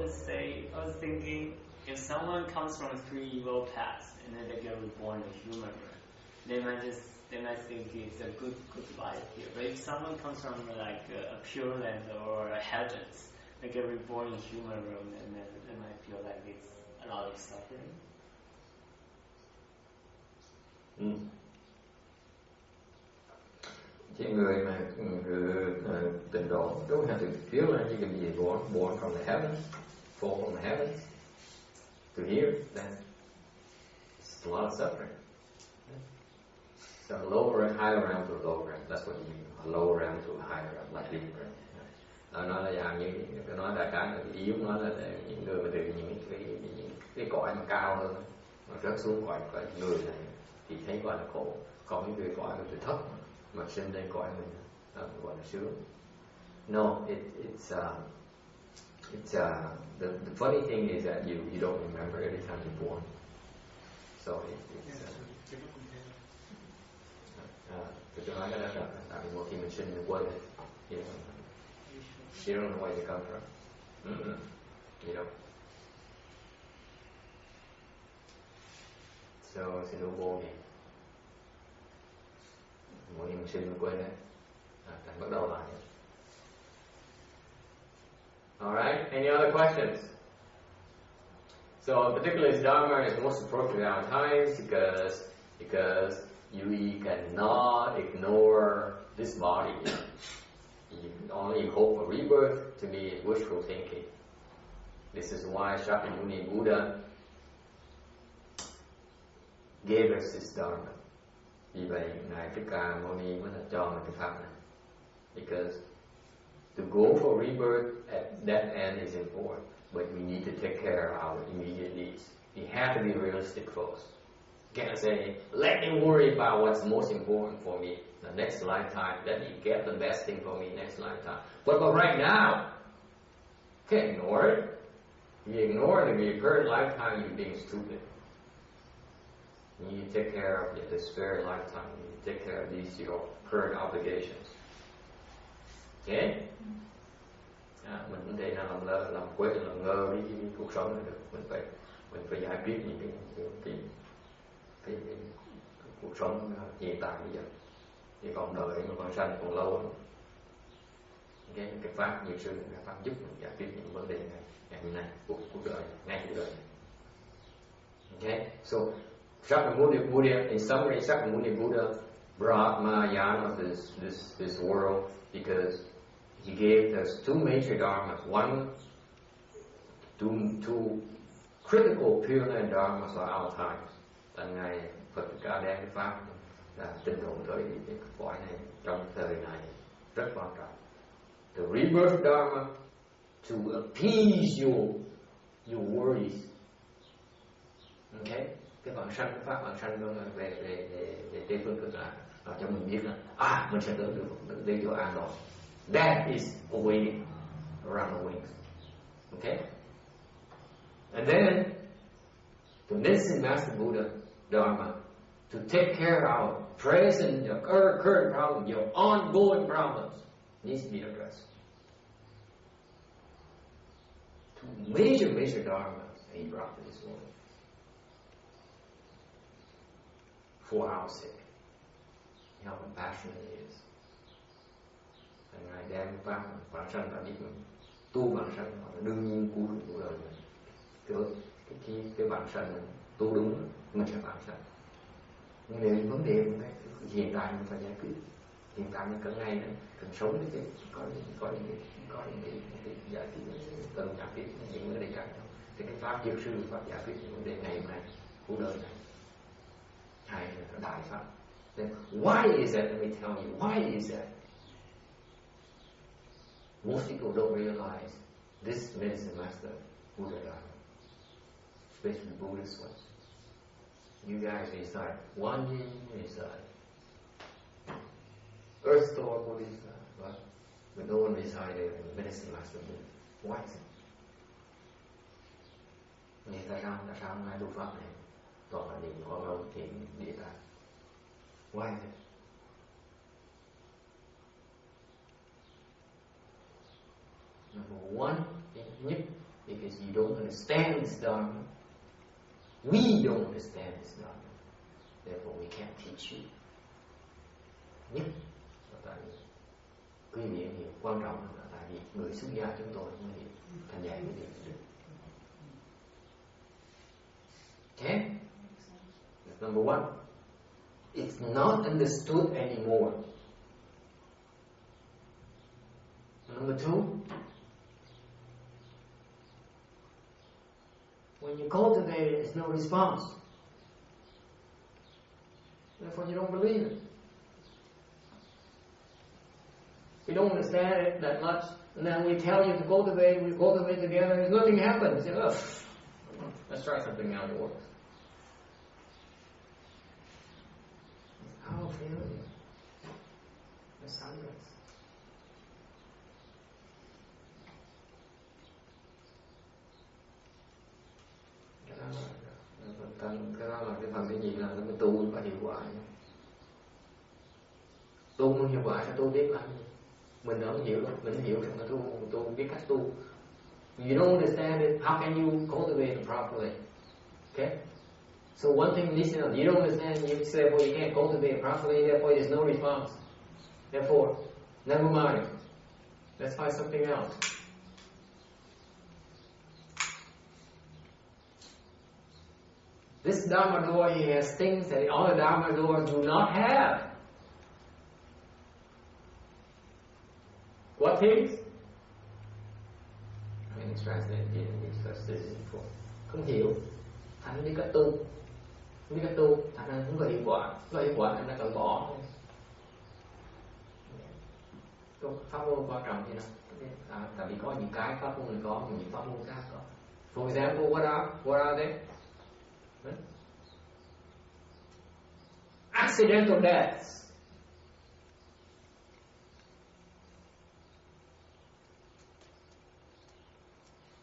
was thinking, if someone comes from a three evil paths and then they get reborn in human world, they might think it's a good life here. But if someone comes from like a pure land or a heavens, they get reborn in human world, and then they might feel like it's a lot of suffering. Chỉ người mà tình độ don't have to feel like you can be born from the heavens, fall from the heavens to here, then it's a lot of suffering. So lower and higher realm to lower realm, that's what you mean. lower realm to a higher realm like this. Nó là dạng như tôi nói đại khái là cái yếu nó là để những người mà từ những cái cõi mà cao hơn mà rớt xuống cõi người này thì thấy gọi là khổ. Còn những người cõi mà từ thấp mà sinh lên cõi mình gọi là sướng. No, the funny thing is that you don't remember every time you're born. So tôi nói cái đó là tại vì một khi mình sinh mình quên it. You don't know where you come from. You know. So xin lỗi vô gì. Mỗi khi mình sinh mình quên đấy. Thành bắt đầu lại. Alright, any other questions? So particularly Dharma is most appropriate in our times because you cannot ignore this body. You only hope for rebirth to me is wishful thinking. This is why Shakyamuni Buddha gave us this Dharma. Vì vậy Ngài Thích Ca Mâu Ni mới cho mình cái pháp này. Because to go for rebirth at that end is important, but we need to take care of our immediate needs. We have to be realistic folks. You can't say, let me worry about what's most important for me the next lifetime. Let me get the best thing for me next lifetime. But right now, can't ignore it. If you ignore it in your current lifetime, you're being stupid. You need to take care of this very lifetime. You need to take care of these your current obligations. Okay? Mình cũng thể làm quên, làm ngơ với cuộc sống này được. Mình phải giải quyết những cái cuộc sống hiện tại bây giờ. Thì còn đời mà còn sanh còn lâu lắm. Cái pháp như sư cái pháp giúp mình giải quyết những vấn đề này ngày hôm nay cuộc đời ngay cuộc đời này. Okay, so Shakyamuni Buddha, in summary, Shakyamuni Buddha brought Mahayana this world because he gave us two major dharmas. One, two critical Pure Land dharmas for our times. Là ngài Phật Ca đem cái pháp là tinh tồn tới cái cõi này trong thời này rất quan trọng. The rebirth dharma to appease your worries. Okay, cái bản sanh, cái pháp bản sanh đó là về tây phương cực lạc, cho mình biết là mình sẽ đến chỗ an toàn. That is awaiting around the wings. Okay, and then the Medicine Master Buddha Dharma to take care of our present, your current problems, your ongoing problems needs to be addressed. Two major dharmas he brought to this world for our sake. How compassionate he is. And ngài đem pháp bản sanh ta biết tu bản sanh là đương nhiên của đời mình. Cái bản sanh tu đúng mình sẽ bản sanh. Nhưng nếu vấn đề hiện tại mình phải giải quyết. Hiện tại mình cần ngay nữa, cần sống với cái có những cái giải quyết cần giải quyết những vấn đề khác. Thì cái pháp diệu sư pháp giải quyết những vấn đề ngày hôm nay của đời này. Hay là đại pháp. Then why is that? Let me tell you, why is that? Most people don't realize this Medicine Master Buddha Dharma, especially Buddhist ones. You guys recite one yin, recite Earth Store Buddhist, but no one recited Medicine Master Buddha. Why is it? Vì tại sao ngài tu pháp này toàn là niệm Phật lâu thiền địa tạng? Why is it? Number one, because you don't understand this Dharma. We don't understand this Dharma. Therefore, we can't teach you. Nhất là tại vì quý vị hiểu quan trọng là tại vì người xuất gia chúng tôi mới hiểu thành dạy quý vị được. Okay? That's number one. It's not understood anymore. Number two, when you cultivate it, there's no response. Therefore, you don't believe it. don't understand it that much, and then we tell you to cultivate, we cultivate together, and nothing happens. You know, let's try something out that works. Our failure. It's hundreds. Cái đó là cái phần cái gì là nó tu và hiệu quả. Tu không hiệu quả sẽ tu tiếp làm gì? Mình không hiểu đâu, mình hiểu rằng là tu biết cách tu. You don't understand it, how can you cultivate it properly? Okay? So one thing, listen up, you don't understand, you say, well, you can't cultivate it properly, therefore there's no response. Therefore, never mind. Let's find something else. This Dharma door, he has things that other Dharma doors do not have. What things? I mean, it's translated in because this is before. Không hiểu, thành đi cách tu. Không biết cách tu, thành ra không có hiệu quả. Không có hiệu quả, thành ra cần bỏ. Pháp môn quan trọng như nào? Tại vì có những cái pháp môn này có, những pháp môn khác có. For example, what are they? Accidental deaths.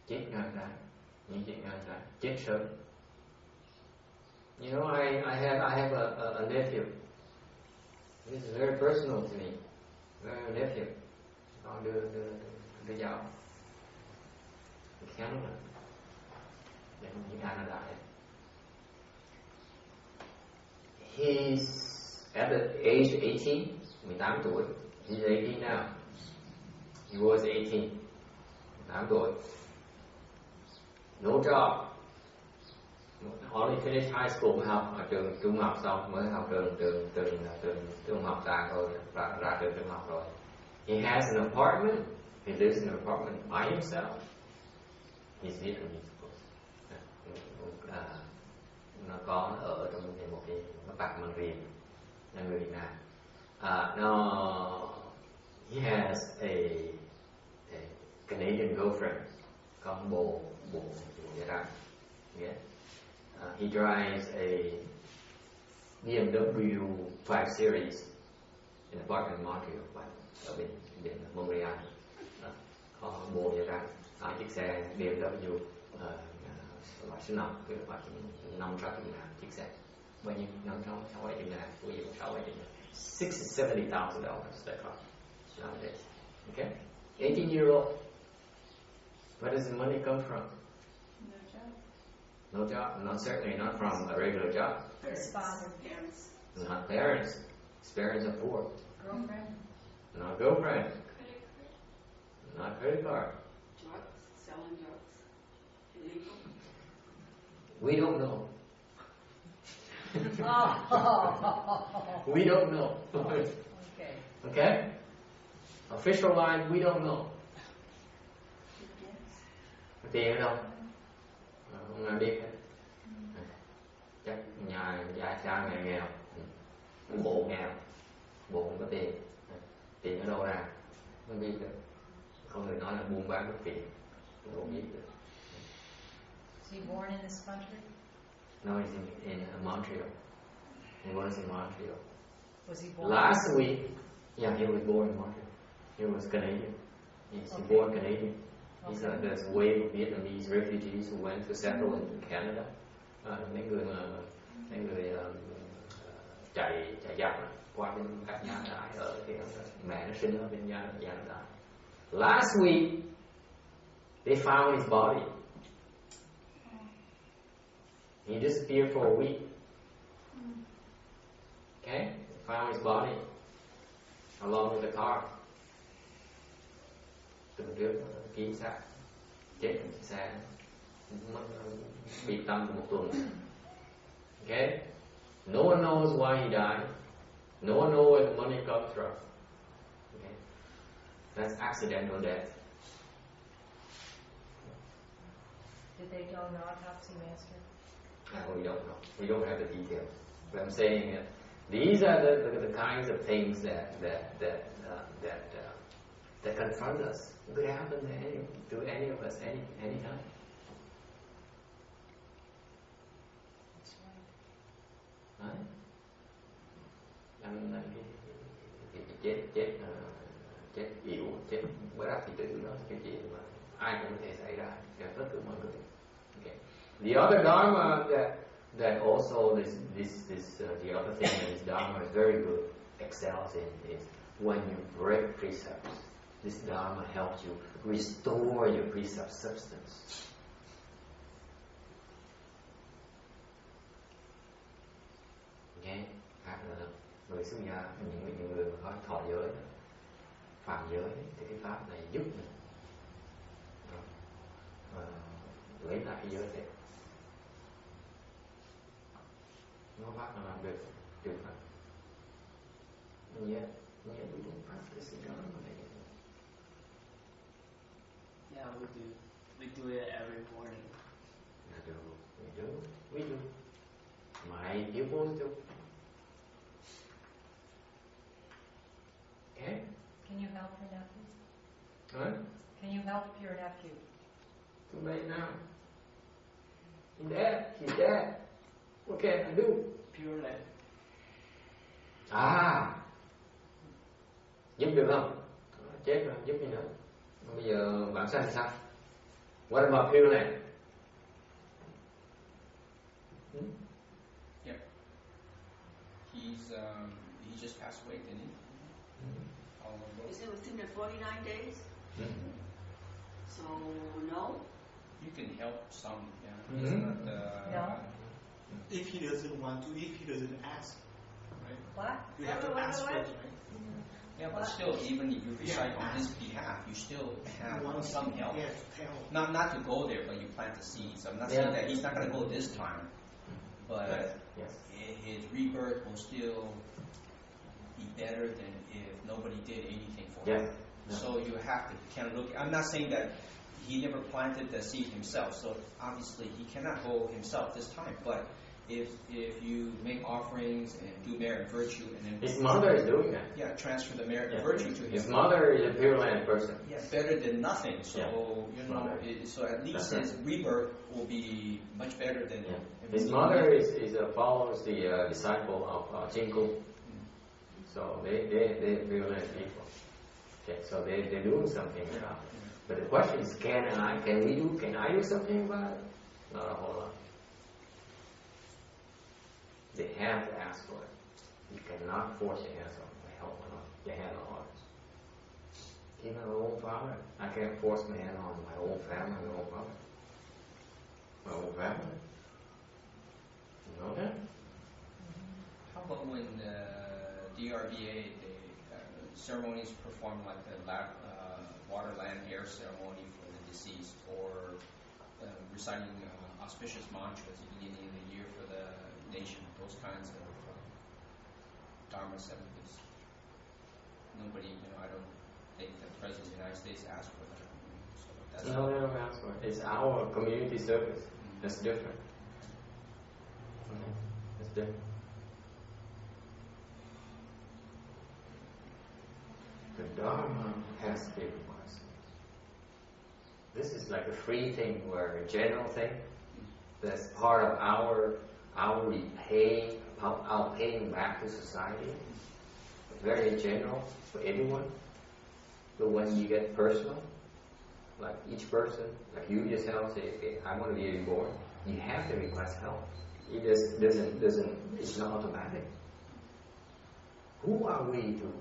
Chết ngang trái, những chuyện ngang trái, chết sớm. You know, I have a nephew. This is very personal to me. I have a nephew. Con đưa giáo. Canada. In Canada. He's at the age 18, 18 tuổi. He's 18 now. He was 18. 18 tuổi. No job. Only finished high school mới học ở trường trung học xong mới học trường trung học ra thôi, ra trường trung học rồi. He has an apartment. He lives in an apartment by himself. He's Vietnamese, of course. Nó có ở trong một cái apartment riêng, là người Việt Nam. He has a Canadian girlfriend, có bồ vậy đó. Yeah. He drives a BMW 5 Series in a park in Montreal, ở bên Montreal. Có bồ vậy đó. Hai chiếc xe BMW loại số 5, cái loại 500 chiếc xe. Bao nhiêu? 570 ngàn, ví dụ 70 ngàn. $60,000-$70,000 that car nowadays. Okay? 18-year-old. Where does the money come from? No job. No job. Not certainly not from a regular job. His father. Parents. Not parents. His parents are poor. Girlfriend. Not girlfriend. Credit card. Not credit card. Drugs. Selling drugs. Illegal. We don't know. Oh. We don't know. Okay. Okay? Official line, we don't know. Tiền ở đâu? Không ai biết hết. Chắc nhà cha mẹ nghèo, bộ nghèo, bộ không có tiền. Tiền ở đâu ra? Không biết được. Không người nói là buôn bán mất tiền, không biết được. Was he born in this country? No, he's in Montreal. He was in Montreal. Was he born? Last week, yeah, he was born in Montreal. He was Canadian. He's born Canadian. He's there's a wave of Vietnamese refugees who went to settle in Canada. Mấy người chạy giặc qua bên các nhà đại ở thì mẹ nó sinh ở bên nhà đại. Last week, they found his body. He disappeared for a week. Okay, they found his body along with the car. Tuần trước kiếm xác chết trong chiếc xe mất biệt tâm của một tuần. Okay, no one knows why he died. No one knows where the money comes from. Okay, that's accidental death. Did they do an autopsy, Master? We don't know. We don't have the details. But I'm saying that these are the kinds of things that that confront us. It could happen to any of us any time. Đấy. Anh chết yểu, chết bất đắc kỳ tử đó, cái chuyện mà ai cũng có thể xảy ra cho tất cả mọi người. Okay. The other dharma that also this the other thing that this dharma is very good, excels in, is when you break precepts. This dharma helps you restore your precept substance. Okay, khác là người xuất gia, những người mà có thọ giới, phạm giới, thì cái pháp này giúp mình lấy lại cái giới thiệu. No pháp nào làm được điều pháp. Yet we don't practice the dharma. Yeah, we do. We do it every morning. We do. My pupils do. Okay? Can you help your nephew? Huh? Can you help your nephew? Too late now. He's dead. What can I do? Pure Land. Giúp được không? Chết rồi, giúp gì nữa? Bây giờ bạn xem sao? What about Pure Land? Yeah. He just passed away, didn't he? How long ago? Is it within the 49 days? So, no? You can help some, yeah. Mm-hmm. It's not, No. If he doesn't want to, if he doesn't ask, right? What? You have to ask first, right? Yeah, but still, even if you recite on his behalf, you still have some help. Yeah, to tell. Not to go there, but you plant the seeds. I'm not saying that he's not going to go this time, but his rebirth will still be better than if nobody did anything for him. So you have to kind of look. I'm not saying that he never planted the seed himself, so obviously he cannot go himself this time. But if you make offerings and do merit and virtue, and then his mother is doing that. Yeah, transfer the merit and virtue to him. His mother is a Pure Land person. Yeah, better than nothing. So so at least his rebirth will be much better than. His mother follows the disciple of Jinku. So they Pure Land people. Okay, so they're doing something about it. But the question is, can I do something about it? Not a whole lot. They have to ask for it. You cannot force your hands on your hand on others. Even my own father, I can't force my hand on my own family, my own father. My own family. You know that? How about when the DRBA, ceremonies performed like the water, land, air ceremony for the deceased, or reciting auspicious mantras at the beginning of the year for the nation, those kinds of dharma ceremonies. Nobody, I don't think the President of the United States asked for that. So that's no, they don't ask for it. It's our community service. That's different. It's different. The Dharma has to be requested. This is like a free thing, or a general thing. That's part of our paying back to society. Very general for everyone. But when you get personal, like each person, like you yourself say, okay, I want to be reborn, you have to request help. It just doesn't. It's not automatic. Who are we to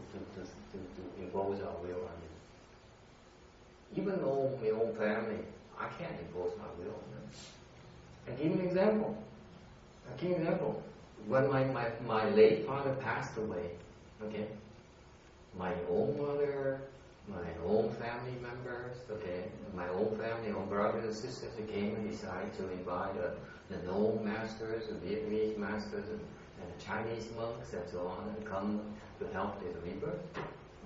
impose our will on you? Even my own family, I can't impose my will on them. I give you an example. When my late father passed away, okay, my own mother, my own family members, okay, my own family, own brothers and sisters, they came and decided to invite the Nome masters, the Vietnamese masters, and the Chinese monks and so on, and come to help with the rebirth.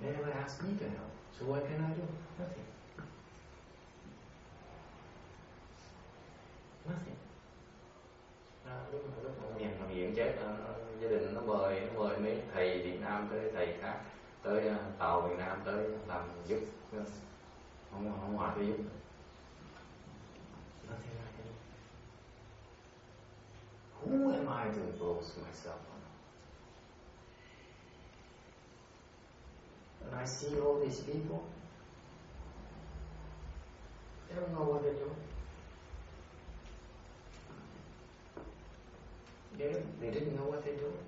They never asked me to help. So what can I do? Nothing. Lúc ông Hiền chết, gia đình nó mời mấy thầy Việt Nam tới, thầy khác tới tàu Việt Nam tới làm giúp không ai phải giúp. Nothing I can do. Who am I to impose myself on? And I see all these people, they don't know what they're doing. They didn't know what they're doing.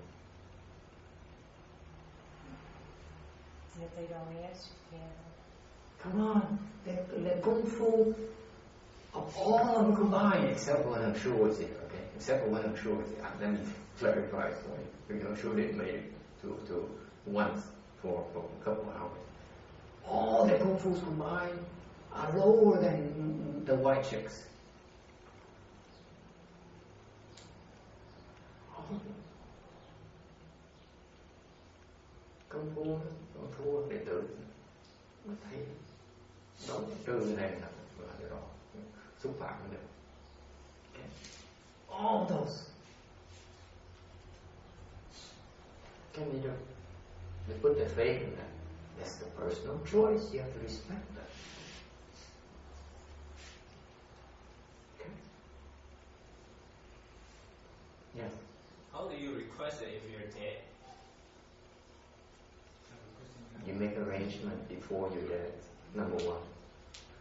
And if they don't ask, you can't. Come on, the kung fu of all of them combined, except when I'm sure it's there, okay? Except for when I'm sure it's there. Let me clarify for you. Because I'm sure they made it to once for a couple of hours. All the kung fus combined are lower than the white chicks. Kung fu nó thua đệ tử nó thấy đó trừ cái này là cái đó xúc phạm nó được. Okay. All those can we do? They put their faith in that. That's the personal choice. You have to respect that. Okay. Yes. How do you request it if you're dead? You make arrangement before you're dead, number one.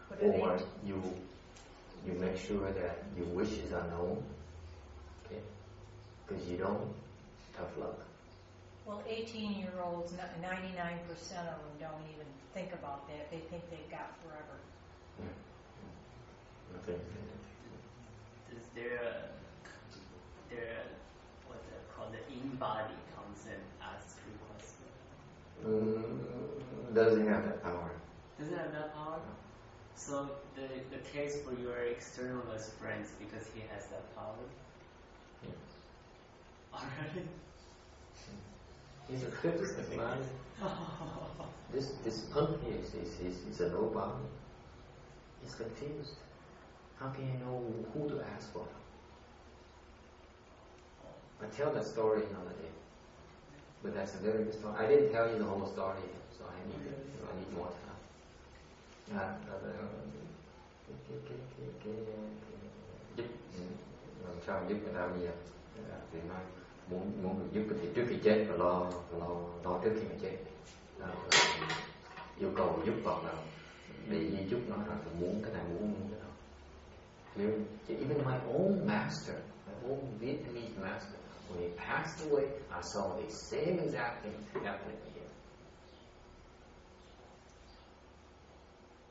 What Or you make sure that your wishes are known. Okay? Because you don't, tough luck. Well, 18-year-olds, 99% of them don't even think about that. They think they've got forever. Yeah. Okay. Is there what they call the in-body consent as requested? Doesn't have that power. Doesn't have that power? So the case for your externalist friends, because he has that power? Yeah. Already? He's a physicist, man. This punk is a nobody. He's confused. How can you know who to ask for? I tell that story another day. But that's a very good story. I didn't tell you the whole story, so I need more time. Giúp làm sao giúp người ta bây giờ? Thì nói muốn được giúp thì trước khi chết và lo trước khi mà chết. Yêu cầu giúp hoặc là bị di chúc nói rằng muốn cái này muốn cái nào. Even my own master, my own Vietnamese master, when he passed away, I saw the same exact thing happening here.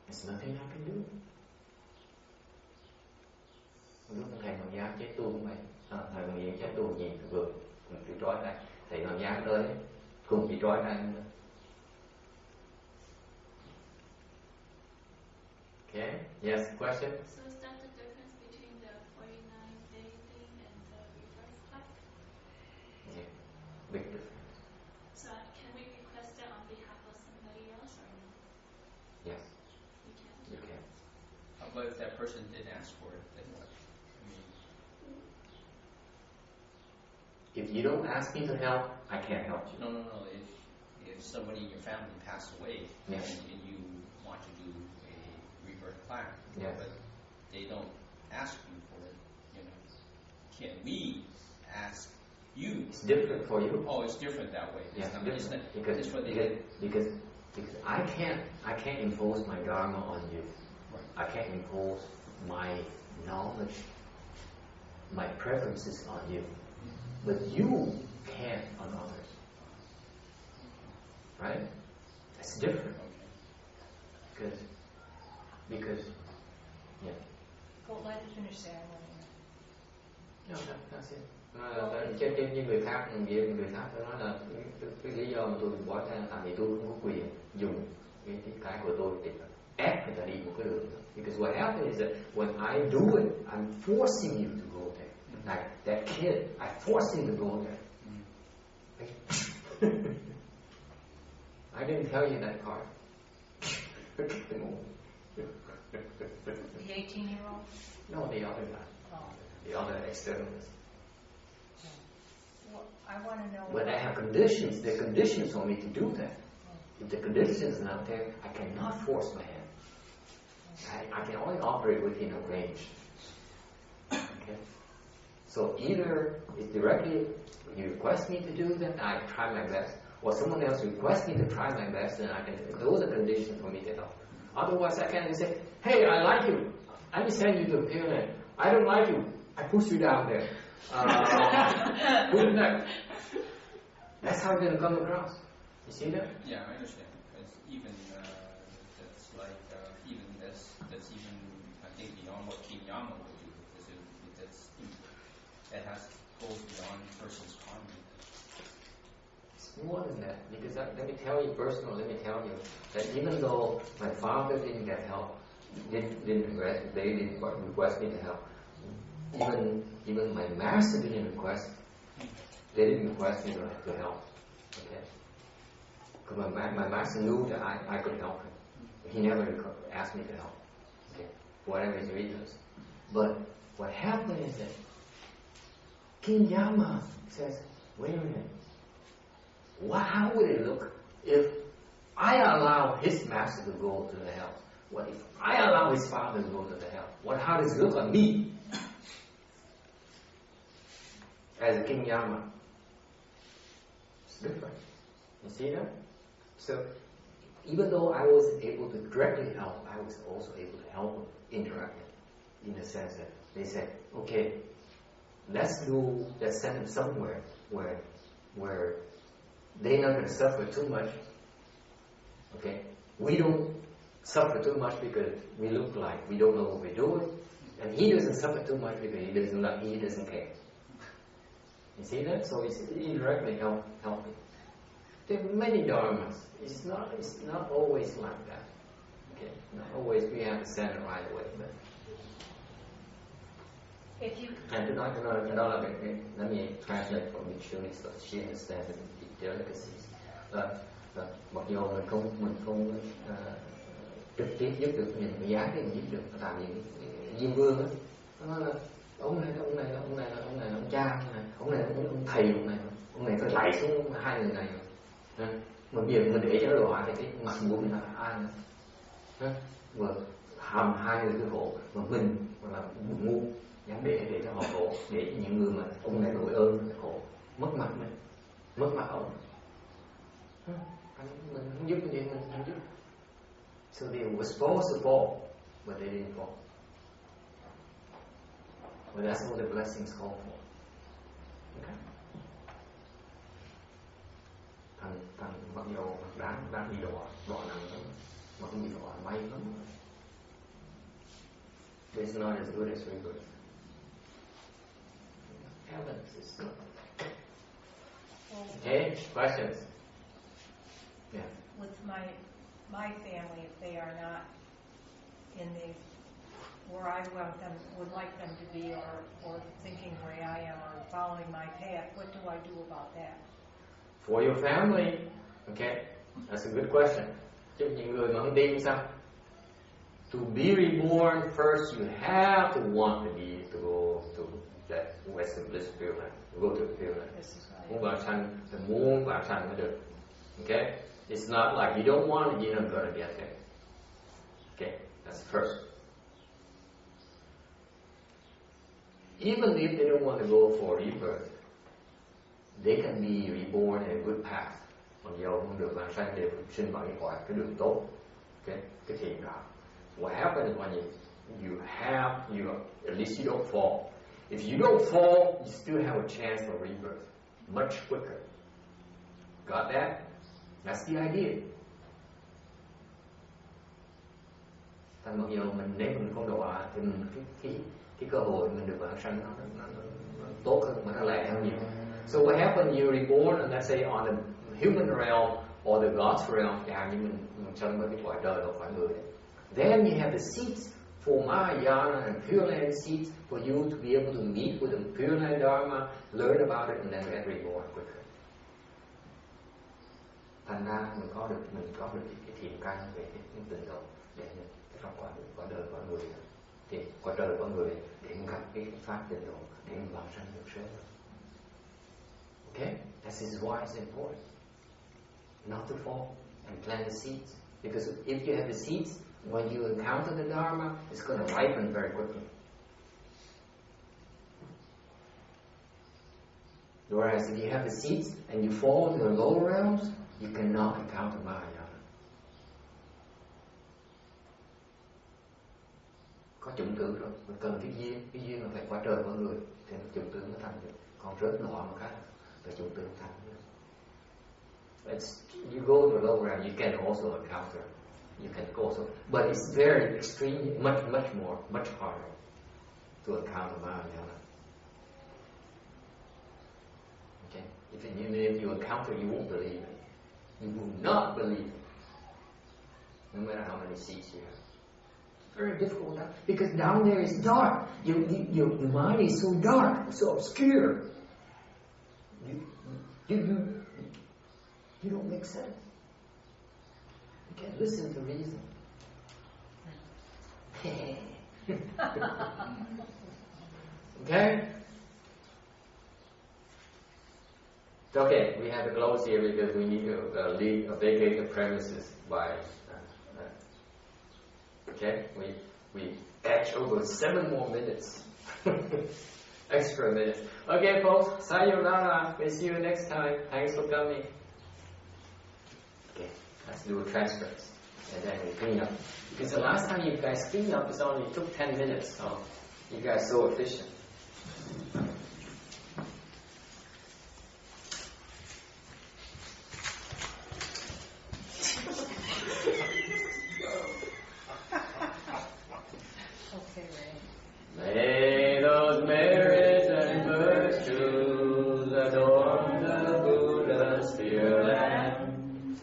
There's nothing I can do. Lúc thầy Hoàng Giáo chết tôi cũng vậy. Thầy Hoàng Giáo chết tôi nhìn vừa bị trói tay. Thầy Hoàng Giáo tới cùng bị trói tay nữa. Okay. Yes. Question. So is that the difference between the 49-day thing and the reverse flight? Yeah. Big difference. So can we request that on behalf of somebody else or no? Yes. We can. You can. But if that person didn't ask for it, then what? If you don't ask me to help, I can't help you. No. If somebody in your family passed away, Yes. and you want to do a rebirth plan, Yes. but they don't ask you for it, can we ask you? It's different for you. Oh, it's different that way. Yes, It's not, different. it's not, Because it's for the I can't impose my dharma on you. Right. I can't impose my knowledge, my preferences on you. But you can on others. Right? That's different. Because yeah. Well, let us finish that one. No, that's it. Trên như người khác tôi nói là cái lý do mà tôi bỏ ra là tại vì tôi không có quyền dùng cái của tôi để ép người ta đi một cái đường. Because what happens is that when I do it, I'm forcing you to go there. Like that kid, I forced him to go there. I didn't tell you that part. The 18-year-old? No, the other guy. Oh. The other externalist. Well, I want to know. But I have conditions. There are conditions for me to do that. If the conditions are not there, I cannot force my hand. I can only operate within a range. Okay? So either it's directly you request me to do that, I try my best, or someone else requests me to try my best, and I can. Those are conditions for me to help. Otherwise, I can't say, "Hey, I like you. Let me send you to the Pure Land. I don't like you. I push you down there." Put it back. That's how it's going to come across. You see that? Yeah, I understand. It's even that's like even that's even I think beyond what Kinyama would do. That goes beyond person's karma. It's more than that, because let me tell you personally. Let me tell you that even though my father didn't get help, they didn't request me to help. Even my master didn't request. They didn't request me to help. Okay, because my master knew that I could help him. He never asked me to help. Okay, for whatever his reasons. But what happened is that King Yama says, "Wait a minute. How would it look if I allow his master to go to the hell? What if I allow his father to go to the hell? How does it look on me as King Yama?" It's different. You see that? So even though I wasn't able to directly help, I was also able to help them indirectly, in the sense that they said, "Okay, let's send them somewhere where they're not going to suffer too much. Okay, we don't suffer too much because we look like we don't know what we're doing, and he doesn't suffer too much because he doesn't care." You see that? So it's indirectly helping. There are many dharmas. It's not always like that. Okay, not always we have to send it right away. But if you let me translate for make sure so she understands the delicacies. Mặc dù mình không trực tiếp giúp được nhìn cái giá thì mình giúp được, tại vì Diêm Vương á, nó là ông này ông cha này, ông này ông thầy ông này phải lạy xuống hai người này. Mà bây giờ mình để cho nó đọa thì cái mặt mũi mình là ai nữa? Mà hàm hai người cái khổ, mà mình là ngu dám để cho họ khổ, để những người mà ông này đội ơn khổ, mất mặt mình, mất mặt ông. Mình không giúp thì mình không giúp. So they were supposed to fall, but they didn't fall. But that's what the blessings call for. Okay. Thằng mặc dù đang bị đọa nặng lắm, mà không bị đọa may lắm. It's not as good as rebirth. Heavens is not. Okay, questions? Yeah. With my family, if they are not in the where I would like them to be, or thinking where I am, or following my path, what do I do about that? For your family, okay, that's a good question. Cho những người mà không tin sao? To be reborn, first you have to want to go to that Western Bliss Pure Land, go to the Pure Land. Muốn vào sanh mới được. Okay, it's not like you don't want it, you're not going to get there. Okay, that's first. Even if they don't want to go for rebirth, they can be reborn in a good path. Còn dầu không được vào sanh đều sinh vào cái đường tốt, cái thiện đạo. What happens when at least you don't fall. If you don't fall, you still have a chance for rebirth, much quicker. Got that? That's the idea. Thành mặc dù nếu mình không độ thì cái cơ hội mình được vãng sanh nó tốt hơn, mà nó lẹ hơn nhiều. So what happens? You're reborn, and let's say on the human realm or the God's realm, như mình sanh với cái cõi đời không phải người. Then you have the seats for Mahayana and Pure Land seats for you to be able to meet with the Pure Land Dharma, learn about it, and then get reborn quicker. Thành ra mình có được cái thiện căn về cái tình độ để trong quả đời con người, thì quả đời con người để gặp cái pháp tình độ để vào sanh được sớm. Okay, this is why it's important not to fall and plant the seeds, because if you have the seeds, when you encounter the Dharma, it's going to ripen very quickly. Whereas if you have the seeds and you fall to the lower realms, you cannot encounter Mahayana. Có chủng tử rồi, mình cần cái duyên là phải qua trời con người thì chủng tử nó thành được. Còn rớt nọ một cái là chủng tử thành được. You go to the lower realm, you can also encounter. You can also, but it's very extreme, much harder to encounter Mahayana. Okay, if you encounter, you won't believe it. You will not believe it, no matter how many seats you have. It's very difficult because down there is dark. Your mind is so dark, so obscure. You don't make sense. You can't listen to reason. Okay? Okay, we have to close here because we need to vacate the premises by. Okay, we catch over 7 more minutes, extra minutes. Okay, folks, sayonara. We'll see you next time. Thanks for coming. Okay, let's do a transcripts and then we clean up. Because the last time you guys cleaned up, it only took 10 minutes. So you guys are so efficient. May those merits and virtues adorn the Buddha's sphere land.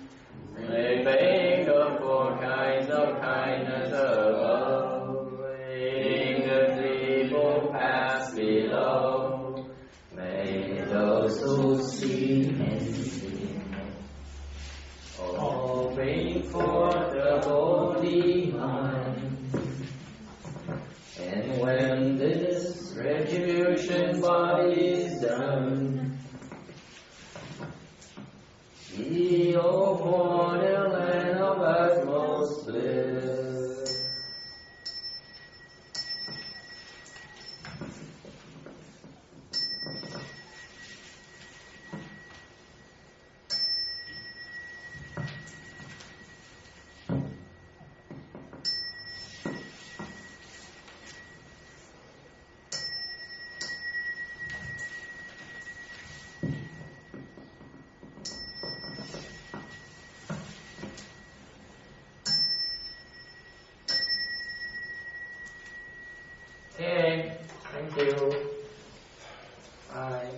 May beg the 4 kinds of kindness above, aiding the threefold paths below. May those who see and see, all bring forth the Bodhi mind. And when this retribution body is done, ye, O mortal land of utmost bliss. Okay, thank you. Bye.